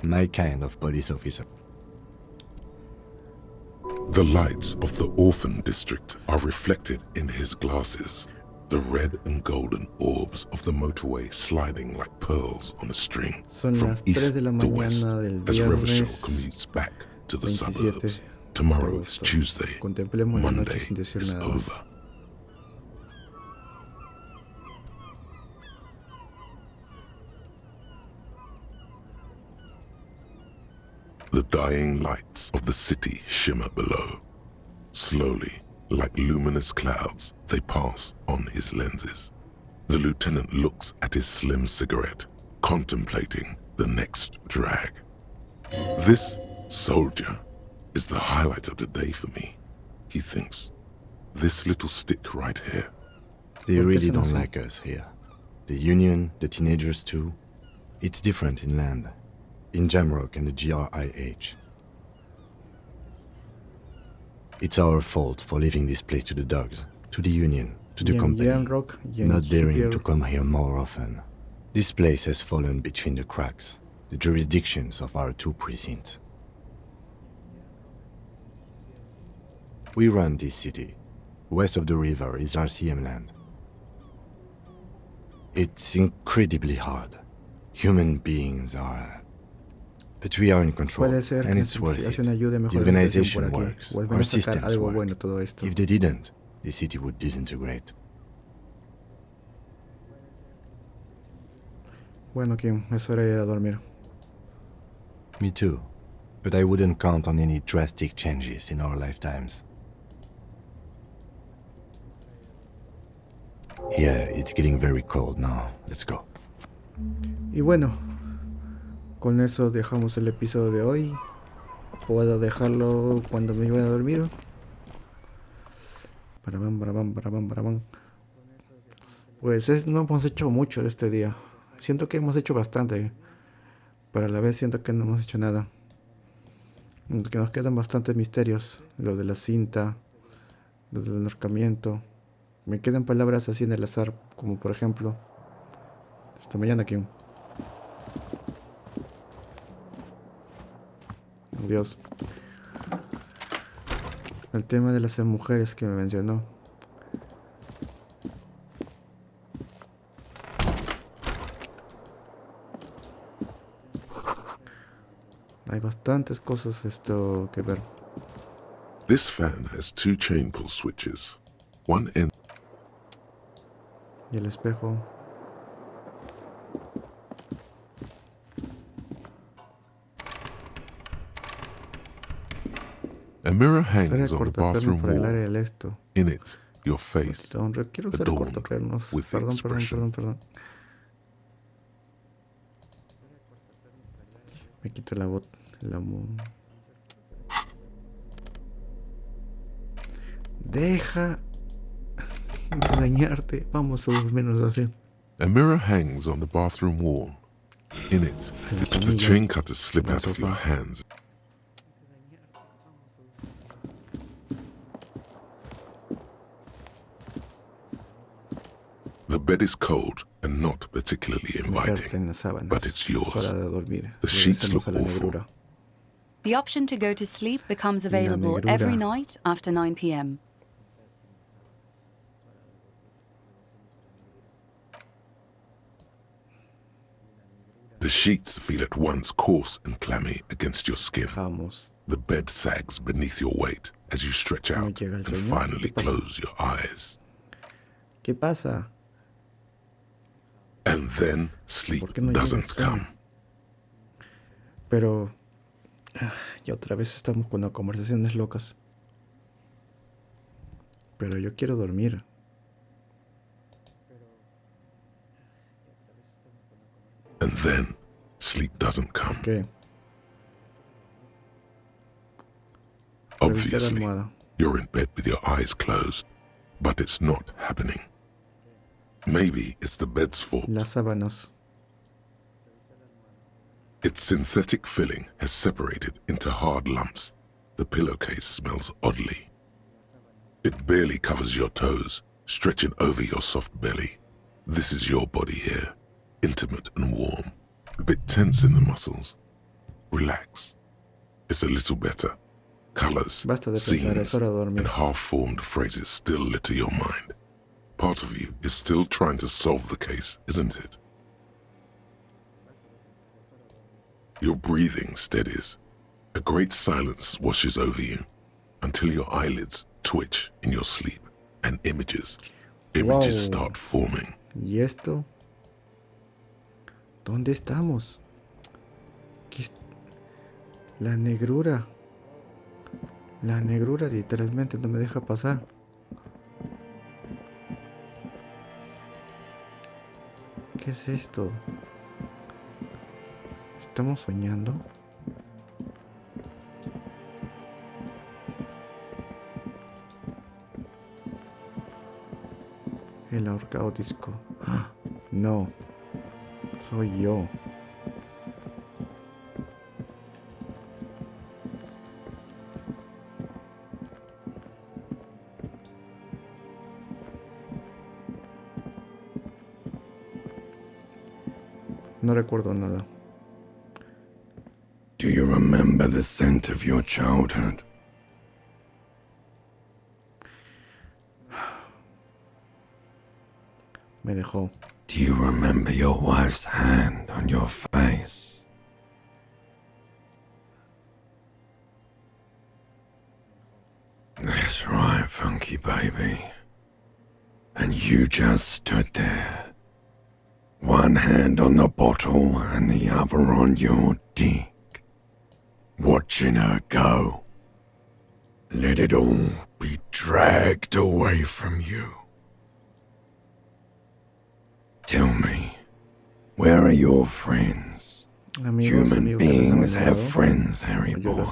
S5: My kind of police officer.
S3: The lights of the orphan district are reflected in his glasses. The red and golden orbs of the motorway sliding like pearls on a string
S1: Son
S3: from
S1: las 3
S3: east
S1: de la
S3: to west
S1: mañana del
S3: as Revachol
S1: viernes
S3: commutes back to the
S1: 27
S3: suburbs.
S1: de
S3: Tomorrow is
S1: agosto.
S3: Tuesday.
S1: Contemplemos la noche
S3: Monday
S1: sin decir
S3: is
S1: nada más.
S3: over. The dying lights of the city shimmer below. Slowly, like luminous clouds, they pass on his lenses. The lieutenant looks at his slim cigarette, contemplating the next drag. This soldier is the highlight of the day for me, he thinks. This little stick right here.
S5: They
S1: ¿Por qué
S5: really
S1: son
S5: don't
S1: así?
S5: like us here. The Union, the teenagers too. It's different in land. In Jamrock and the GRIH. It's our fault for leaving this place to the dogs, to the Union, to the
S1: Y en
S5: company,
S1: Jamrock y en
S5: not daring
S1: Siberia.
S5: to come here more often. This place has fallen between the cracks, the jurisdictions of our 2 precincts. We run this city. West of the river is RCM land. It's incredibly hard. Human beings are... But we are in control,
S1: Puede ser que
S5: and
S1: la
S5: it's worth it.
S1: civilización ayude a
S5: The
S1: mejorar la
S5: organization
S1: situación por aquí.
S5: works.
S1: Vuelven
S5: Our
S1: a sacar
S5: systems
S1: algo
S5: work.
S1: bueno todo esto.
S5: If they didn't, the city would disintegrate.
S1: Bueno, Kim, es hora de ir a dormir.
S5: Me too. But I wouldn't count on any drastic changes in our lifetimes. Yeah, it's getting very cold now. Let's go.
S1: Y bueno, con eso dejamos el episodio de hoy. Puedo dejarlo cuando me vaya a dormir. Pues no hemos hecho mucho este día. Siento que hemos hecho bastante, pero a la vez siento que no hemos hecho nada. Que nos quedan bastantes misterios. Lo de la cinta, lo del enhorcamiento. Me quedan palabras así en el azar, como por ejemplo... Hasta mañana, Kim. Adiós. El tema de las mujeres que me mencionó. Hay bastantes cosas esto que ver.
S3: This fan has 2 chain pull switches. One end
S1: Y el espejo.
S3: A mirror
S1: Usar el
S3: hangs on the
S1: cortapernos
S3: bathroom
S1: para arreglar
S3: wall.
S1: el esto.
S3: In it, your face
S1: Quiero usar el
S3: adorned
S1: cortapernos.
S3: with the expression.
S1: Perdón. Me quito la bot. Deja de dañarte. Vamos a dormirnos así.
S3: A mirror hangs on the bathroom wall. In it, the chain cutters slip out of your hands. The bed is cold and not particularly inviting, but it's yours. The sheets look awful.
S10: The option to go to sleep becomes available every night after 9 p.m.
S3: The sheets feel at once coarse and clammy against your skin. The bed sags beneath your weight as you stretch out and finally close your eyes.
S1: ¿Qué pasa?
S3: And then sleep doesn't come.
S1: Pero... y otra vez estamos con las conversaciones locas. Pero yo quiero dormir.
S3: And then sleep doesn't come.
S1: ¿Qué?
S3: Obviously, you're in bed with your eyes closed, but it's not happening. Maybe it's the bed's fault.
S1: Las sábanas.
S3: Its synthetic filling has separated into hard lumps. The pillowcase smells oddly. It barely covers your toes, stretching over your soft belly. This is your body here, intimate and warm, a bit tense in the muscles. Relax. It's a little better. Colors, scenes, and half-formed phrases still litter your mind. Part of you is still trying to solve the case, isn't it? Your breathing steadies. A great silence washes over you until your eyelids twitch in your sleep and images start forming.
S1: ¿Y esto? ¿Dónde estamos? La negrura. La negrura literalmente no me deja pasar. ¿Qué es esto? ¿Estamos soñando? El ahorcado disco. ¡Ah! No. Soy yo. No recuerdo nada.
S11: Do you remember the scent of your childhood?
S1: Me dejó.
S11: Do you remember your wife's hand on your face? That's right, funky baby. And you just stood there. One hand on the bottle and the other on your dick. Watching her go. Let it all be dragged away from you. Tell me, where are your friends? Human beings have friends, Harry boy.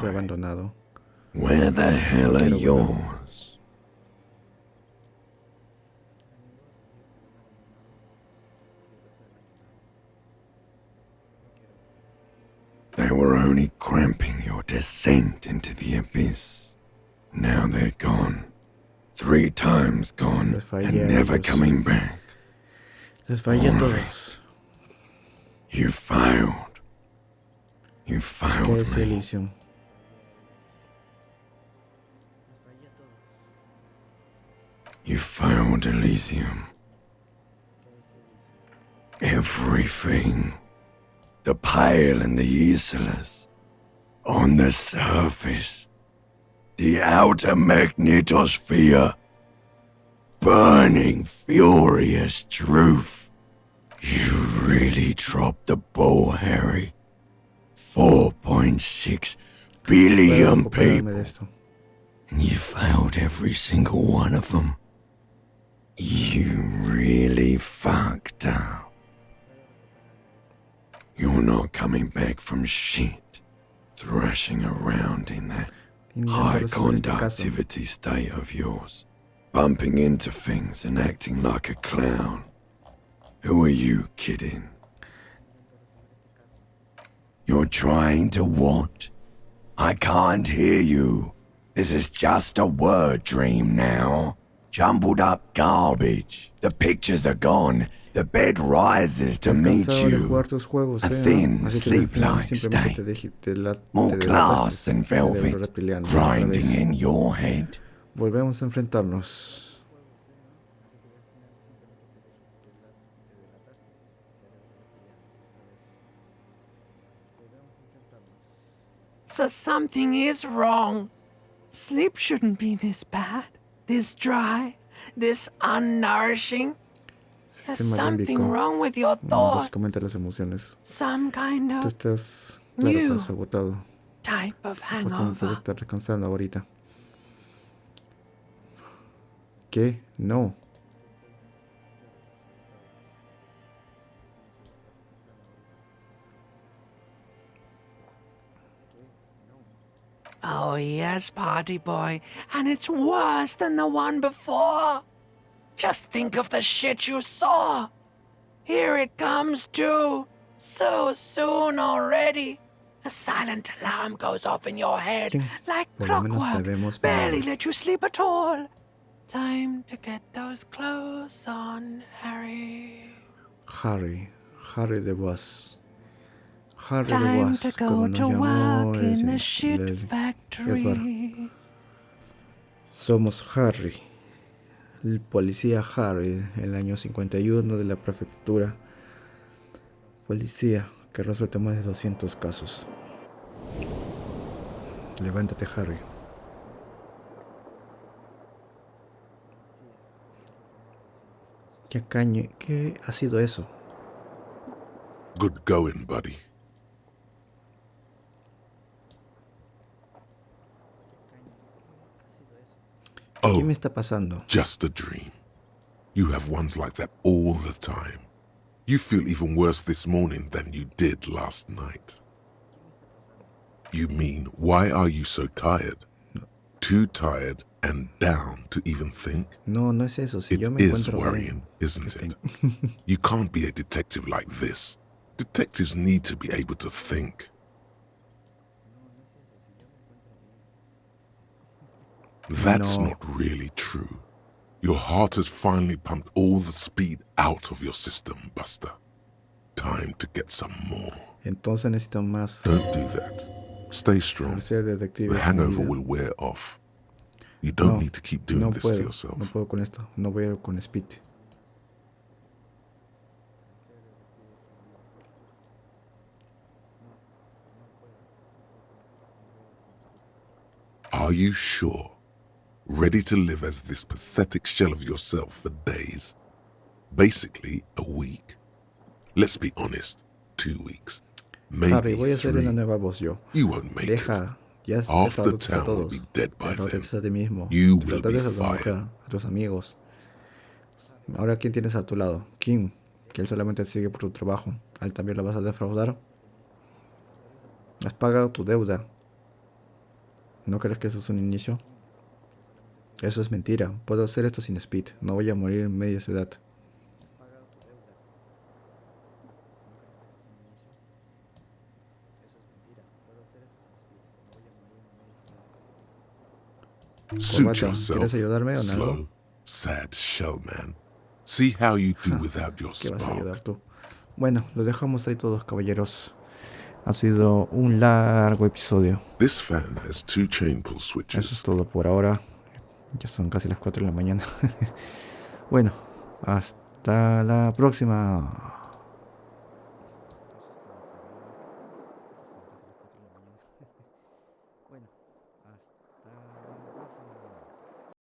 S11: Where the hell are yours? were only cramping your descent into the abyss. Now they're gone. 3 times gone
S1: Les fallé
S11: and
S1: a
S11: never
S1: ellos.
S11: coming back.
S1: Les fallé a
S11: All of
S1: todos.
S11: You failed. You
S1: ¿Qué
S11: failed
S1: es
S11: me.
S1: Elysium?
S11: You failed Elysium. Everything. The pale and the useless. On the surface. The outer magnetosphere. Burning, furious truth. You really dropped the ball, Harry. 4.6 billion
S1: Puedo recuperarme de
S11: people.
S1: esto.
S11: And you failed every single one of them. You really fucked up. You're not coming back from shit, thrashing around in that high
S1: Intento resolver este caso.
S11: conductivity state of yours, bumping into things and acting like a clown. Who are you kidding? You're trying to what? I can't hear you. This is just a word dream now. Jumbled up garbage. The pictures are gone. The bed rises to
S1: Estás
S11: meet
S1: cansado de
S11: you.
S1: jugar tus juegos,
S11: A thin,
S1: así que al final
S11: sleep-like
S1: simplemente
S11: state.
S1: te
S11: More glass
S1: delataste,
S11: than
S1: cerebro
S11: velvet,
S1: reptiliano, otra
S11: grinding
S1: vez.
S11: in your head.
S1: Volvemos a enfrentarnos.
S12: So something is wrong. Sleep shouldn't be this bad, this dry, this unnourishing. There's
S1: Sistema
S12: something
S1: límbico.
S12: wrong with your thoughts.
S1: Básicamente las emociones.
S12: Some kind
S1: Tú
S12: of
S1: estás, claro,
S12: new
S1: estás agotado.
S12: type of
S1: Supuestamente debes
S12: hangover.
S1: estar descansando ahorita. ¿Qué? No.
S12: Oh yes, party boy, and it's worse than the one before. Just think of the shit you saw. Here it comes too. So soon already. A silent alarm goes off in your head
S1: ¿Quién?
S12: like
S1: Por lo menos
S12: clockwork.
S1: debemos
S12: Barely
S1: parar.
S12: let you sleep at all. Time to get those clothes on, Harry.
S1: Harry the Boss. Harry the
S12: Time
S1: Boss,
S12: to go
S1: como nos
S12: to
S1: llamó
S12: work
S1: el
S12: in the
S1: señor-
S12: shit
S1: el-
S12: factory.
S1: Somos Harry, el policía Harry, el año 51 de la prefectura. Policía que resuelve más de 200 casos. Levántate, Harry. ¿Qué ha sido eso?
S3: Good going, buddy.
S1: ¿Qué
S3: Oh,
S1: me está pasando?
S3: just a dream. You have ones like that all the time. You feel even worse this morning than you did last night. You mean, why are you so tired? Too tired and down to even think?
S1: No, no es eso. Si
S3: It
S1: yo me
S3: is
S1: encuentro
S3: worrying,
S1: bien.
S3: isn't
S1: ¿Qué
S3: it? You can't be a detective like this. Detectives need to be able to think. That's
S1: No.
S3: not really true. Your heart has finally pumped all the speed out of your system, Buster. Time to get some more.
S1: Entonces necesito más
S3: Don't do that. Stay strong.
S1: para ser detective.
S3: The
S1: en mi
S3: hangover
S1: vida.
S3: will wear off. You don't need to keep doing
S1: no
S3: this
S1: puedo,
S3: to yourself.
S1: No puedo con esto. No voy a ir con Speed.
S3: Are you sure? Ready to live as this pathetic shell of yourself for days? Basically, a week? Let's be honest, 2 weeks. Maybe
S1: Harry, voy a hacer
S3: 3.
S1: una nueva voz yo.
S3: You won't make it.
S1: Deja, ya
S3: Half the
S1: defraudaste a
S3: town will
S1: todos.
S3: be dead by then.
S1: Defraudaste a ti mismo.
S3: You will be
S1: Defraudaste a tu mujer,
S3: fired.
S1: a tus amigos. Ahora, ¿quién tienes a tu lado? Kim, que él solamente sigue por tu trabajo. ¿A él también lo vas a defraudar? Has pagado tu deuda. ¿No crees que eso es un inicio? Eso es mentira. Puedo hacer esto sin Speed. No voy a morir en media ciudad.
S3: Suit
S1: Corbata,
S3: yourself,
S1: ¿quieres ayudarme o no?
S3: slow, sad shell man. See how you do without your
S1: ¿Qué vas a ayudar
S3: spark.
S1: tú? Bueno, los dejamos ahí todos, caballeros. Ha sido un largo episodio.
S3: This fan has 2 chain pull
S1: Eso es
S3: switches.
S1: todo por ahora. Ya son casi las 4 de la mañana. Bueno, hasta la próxima.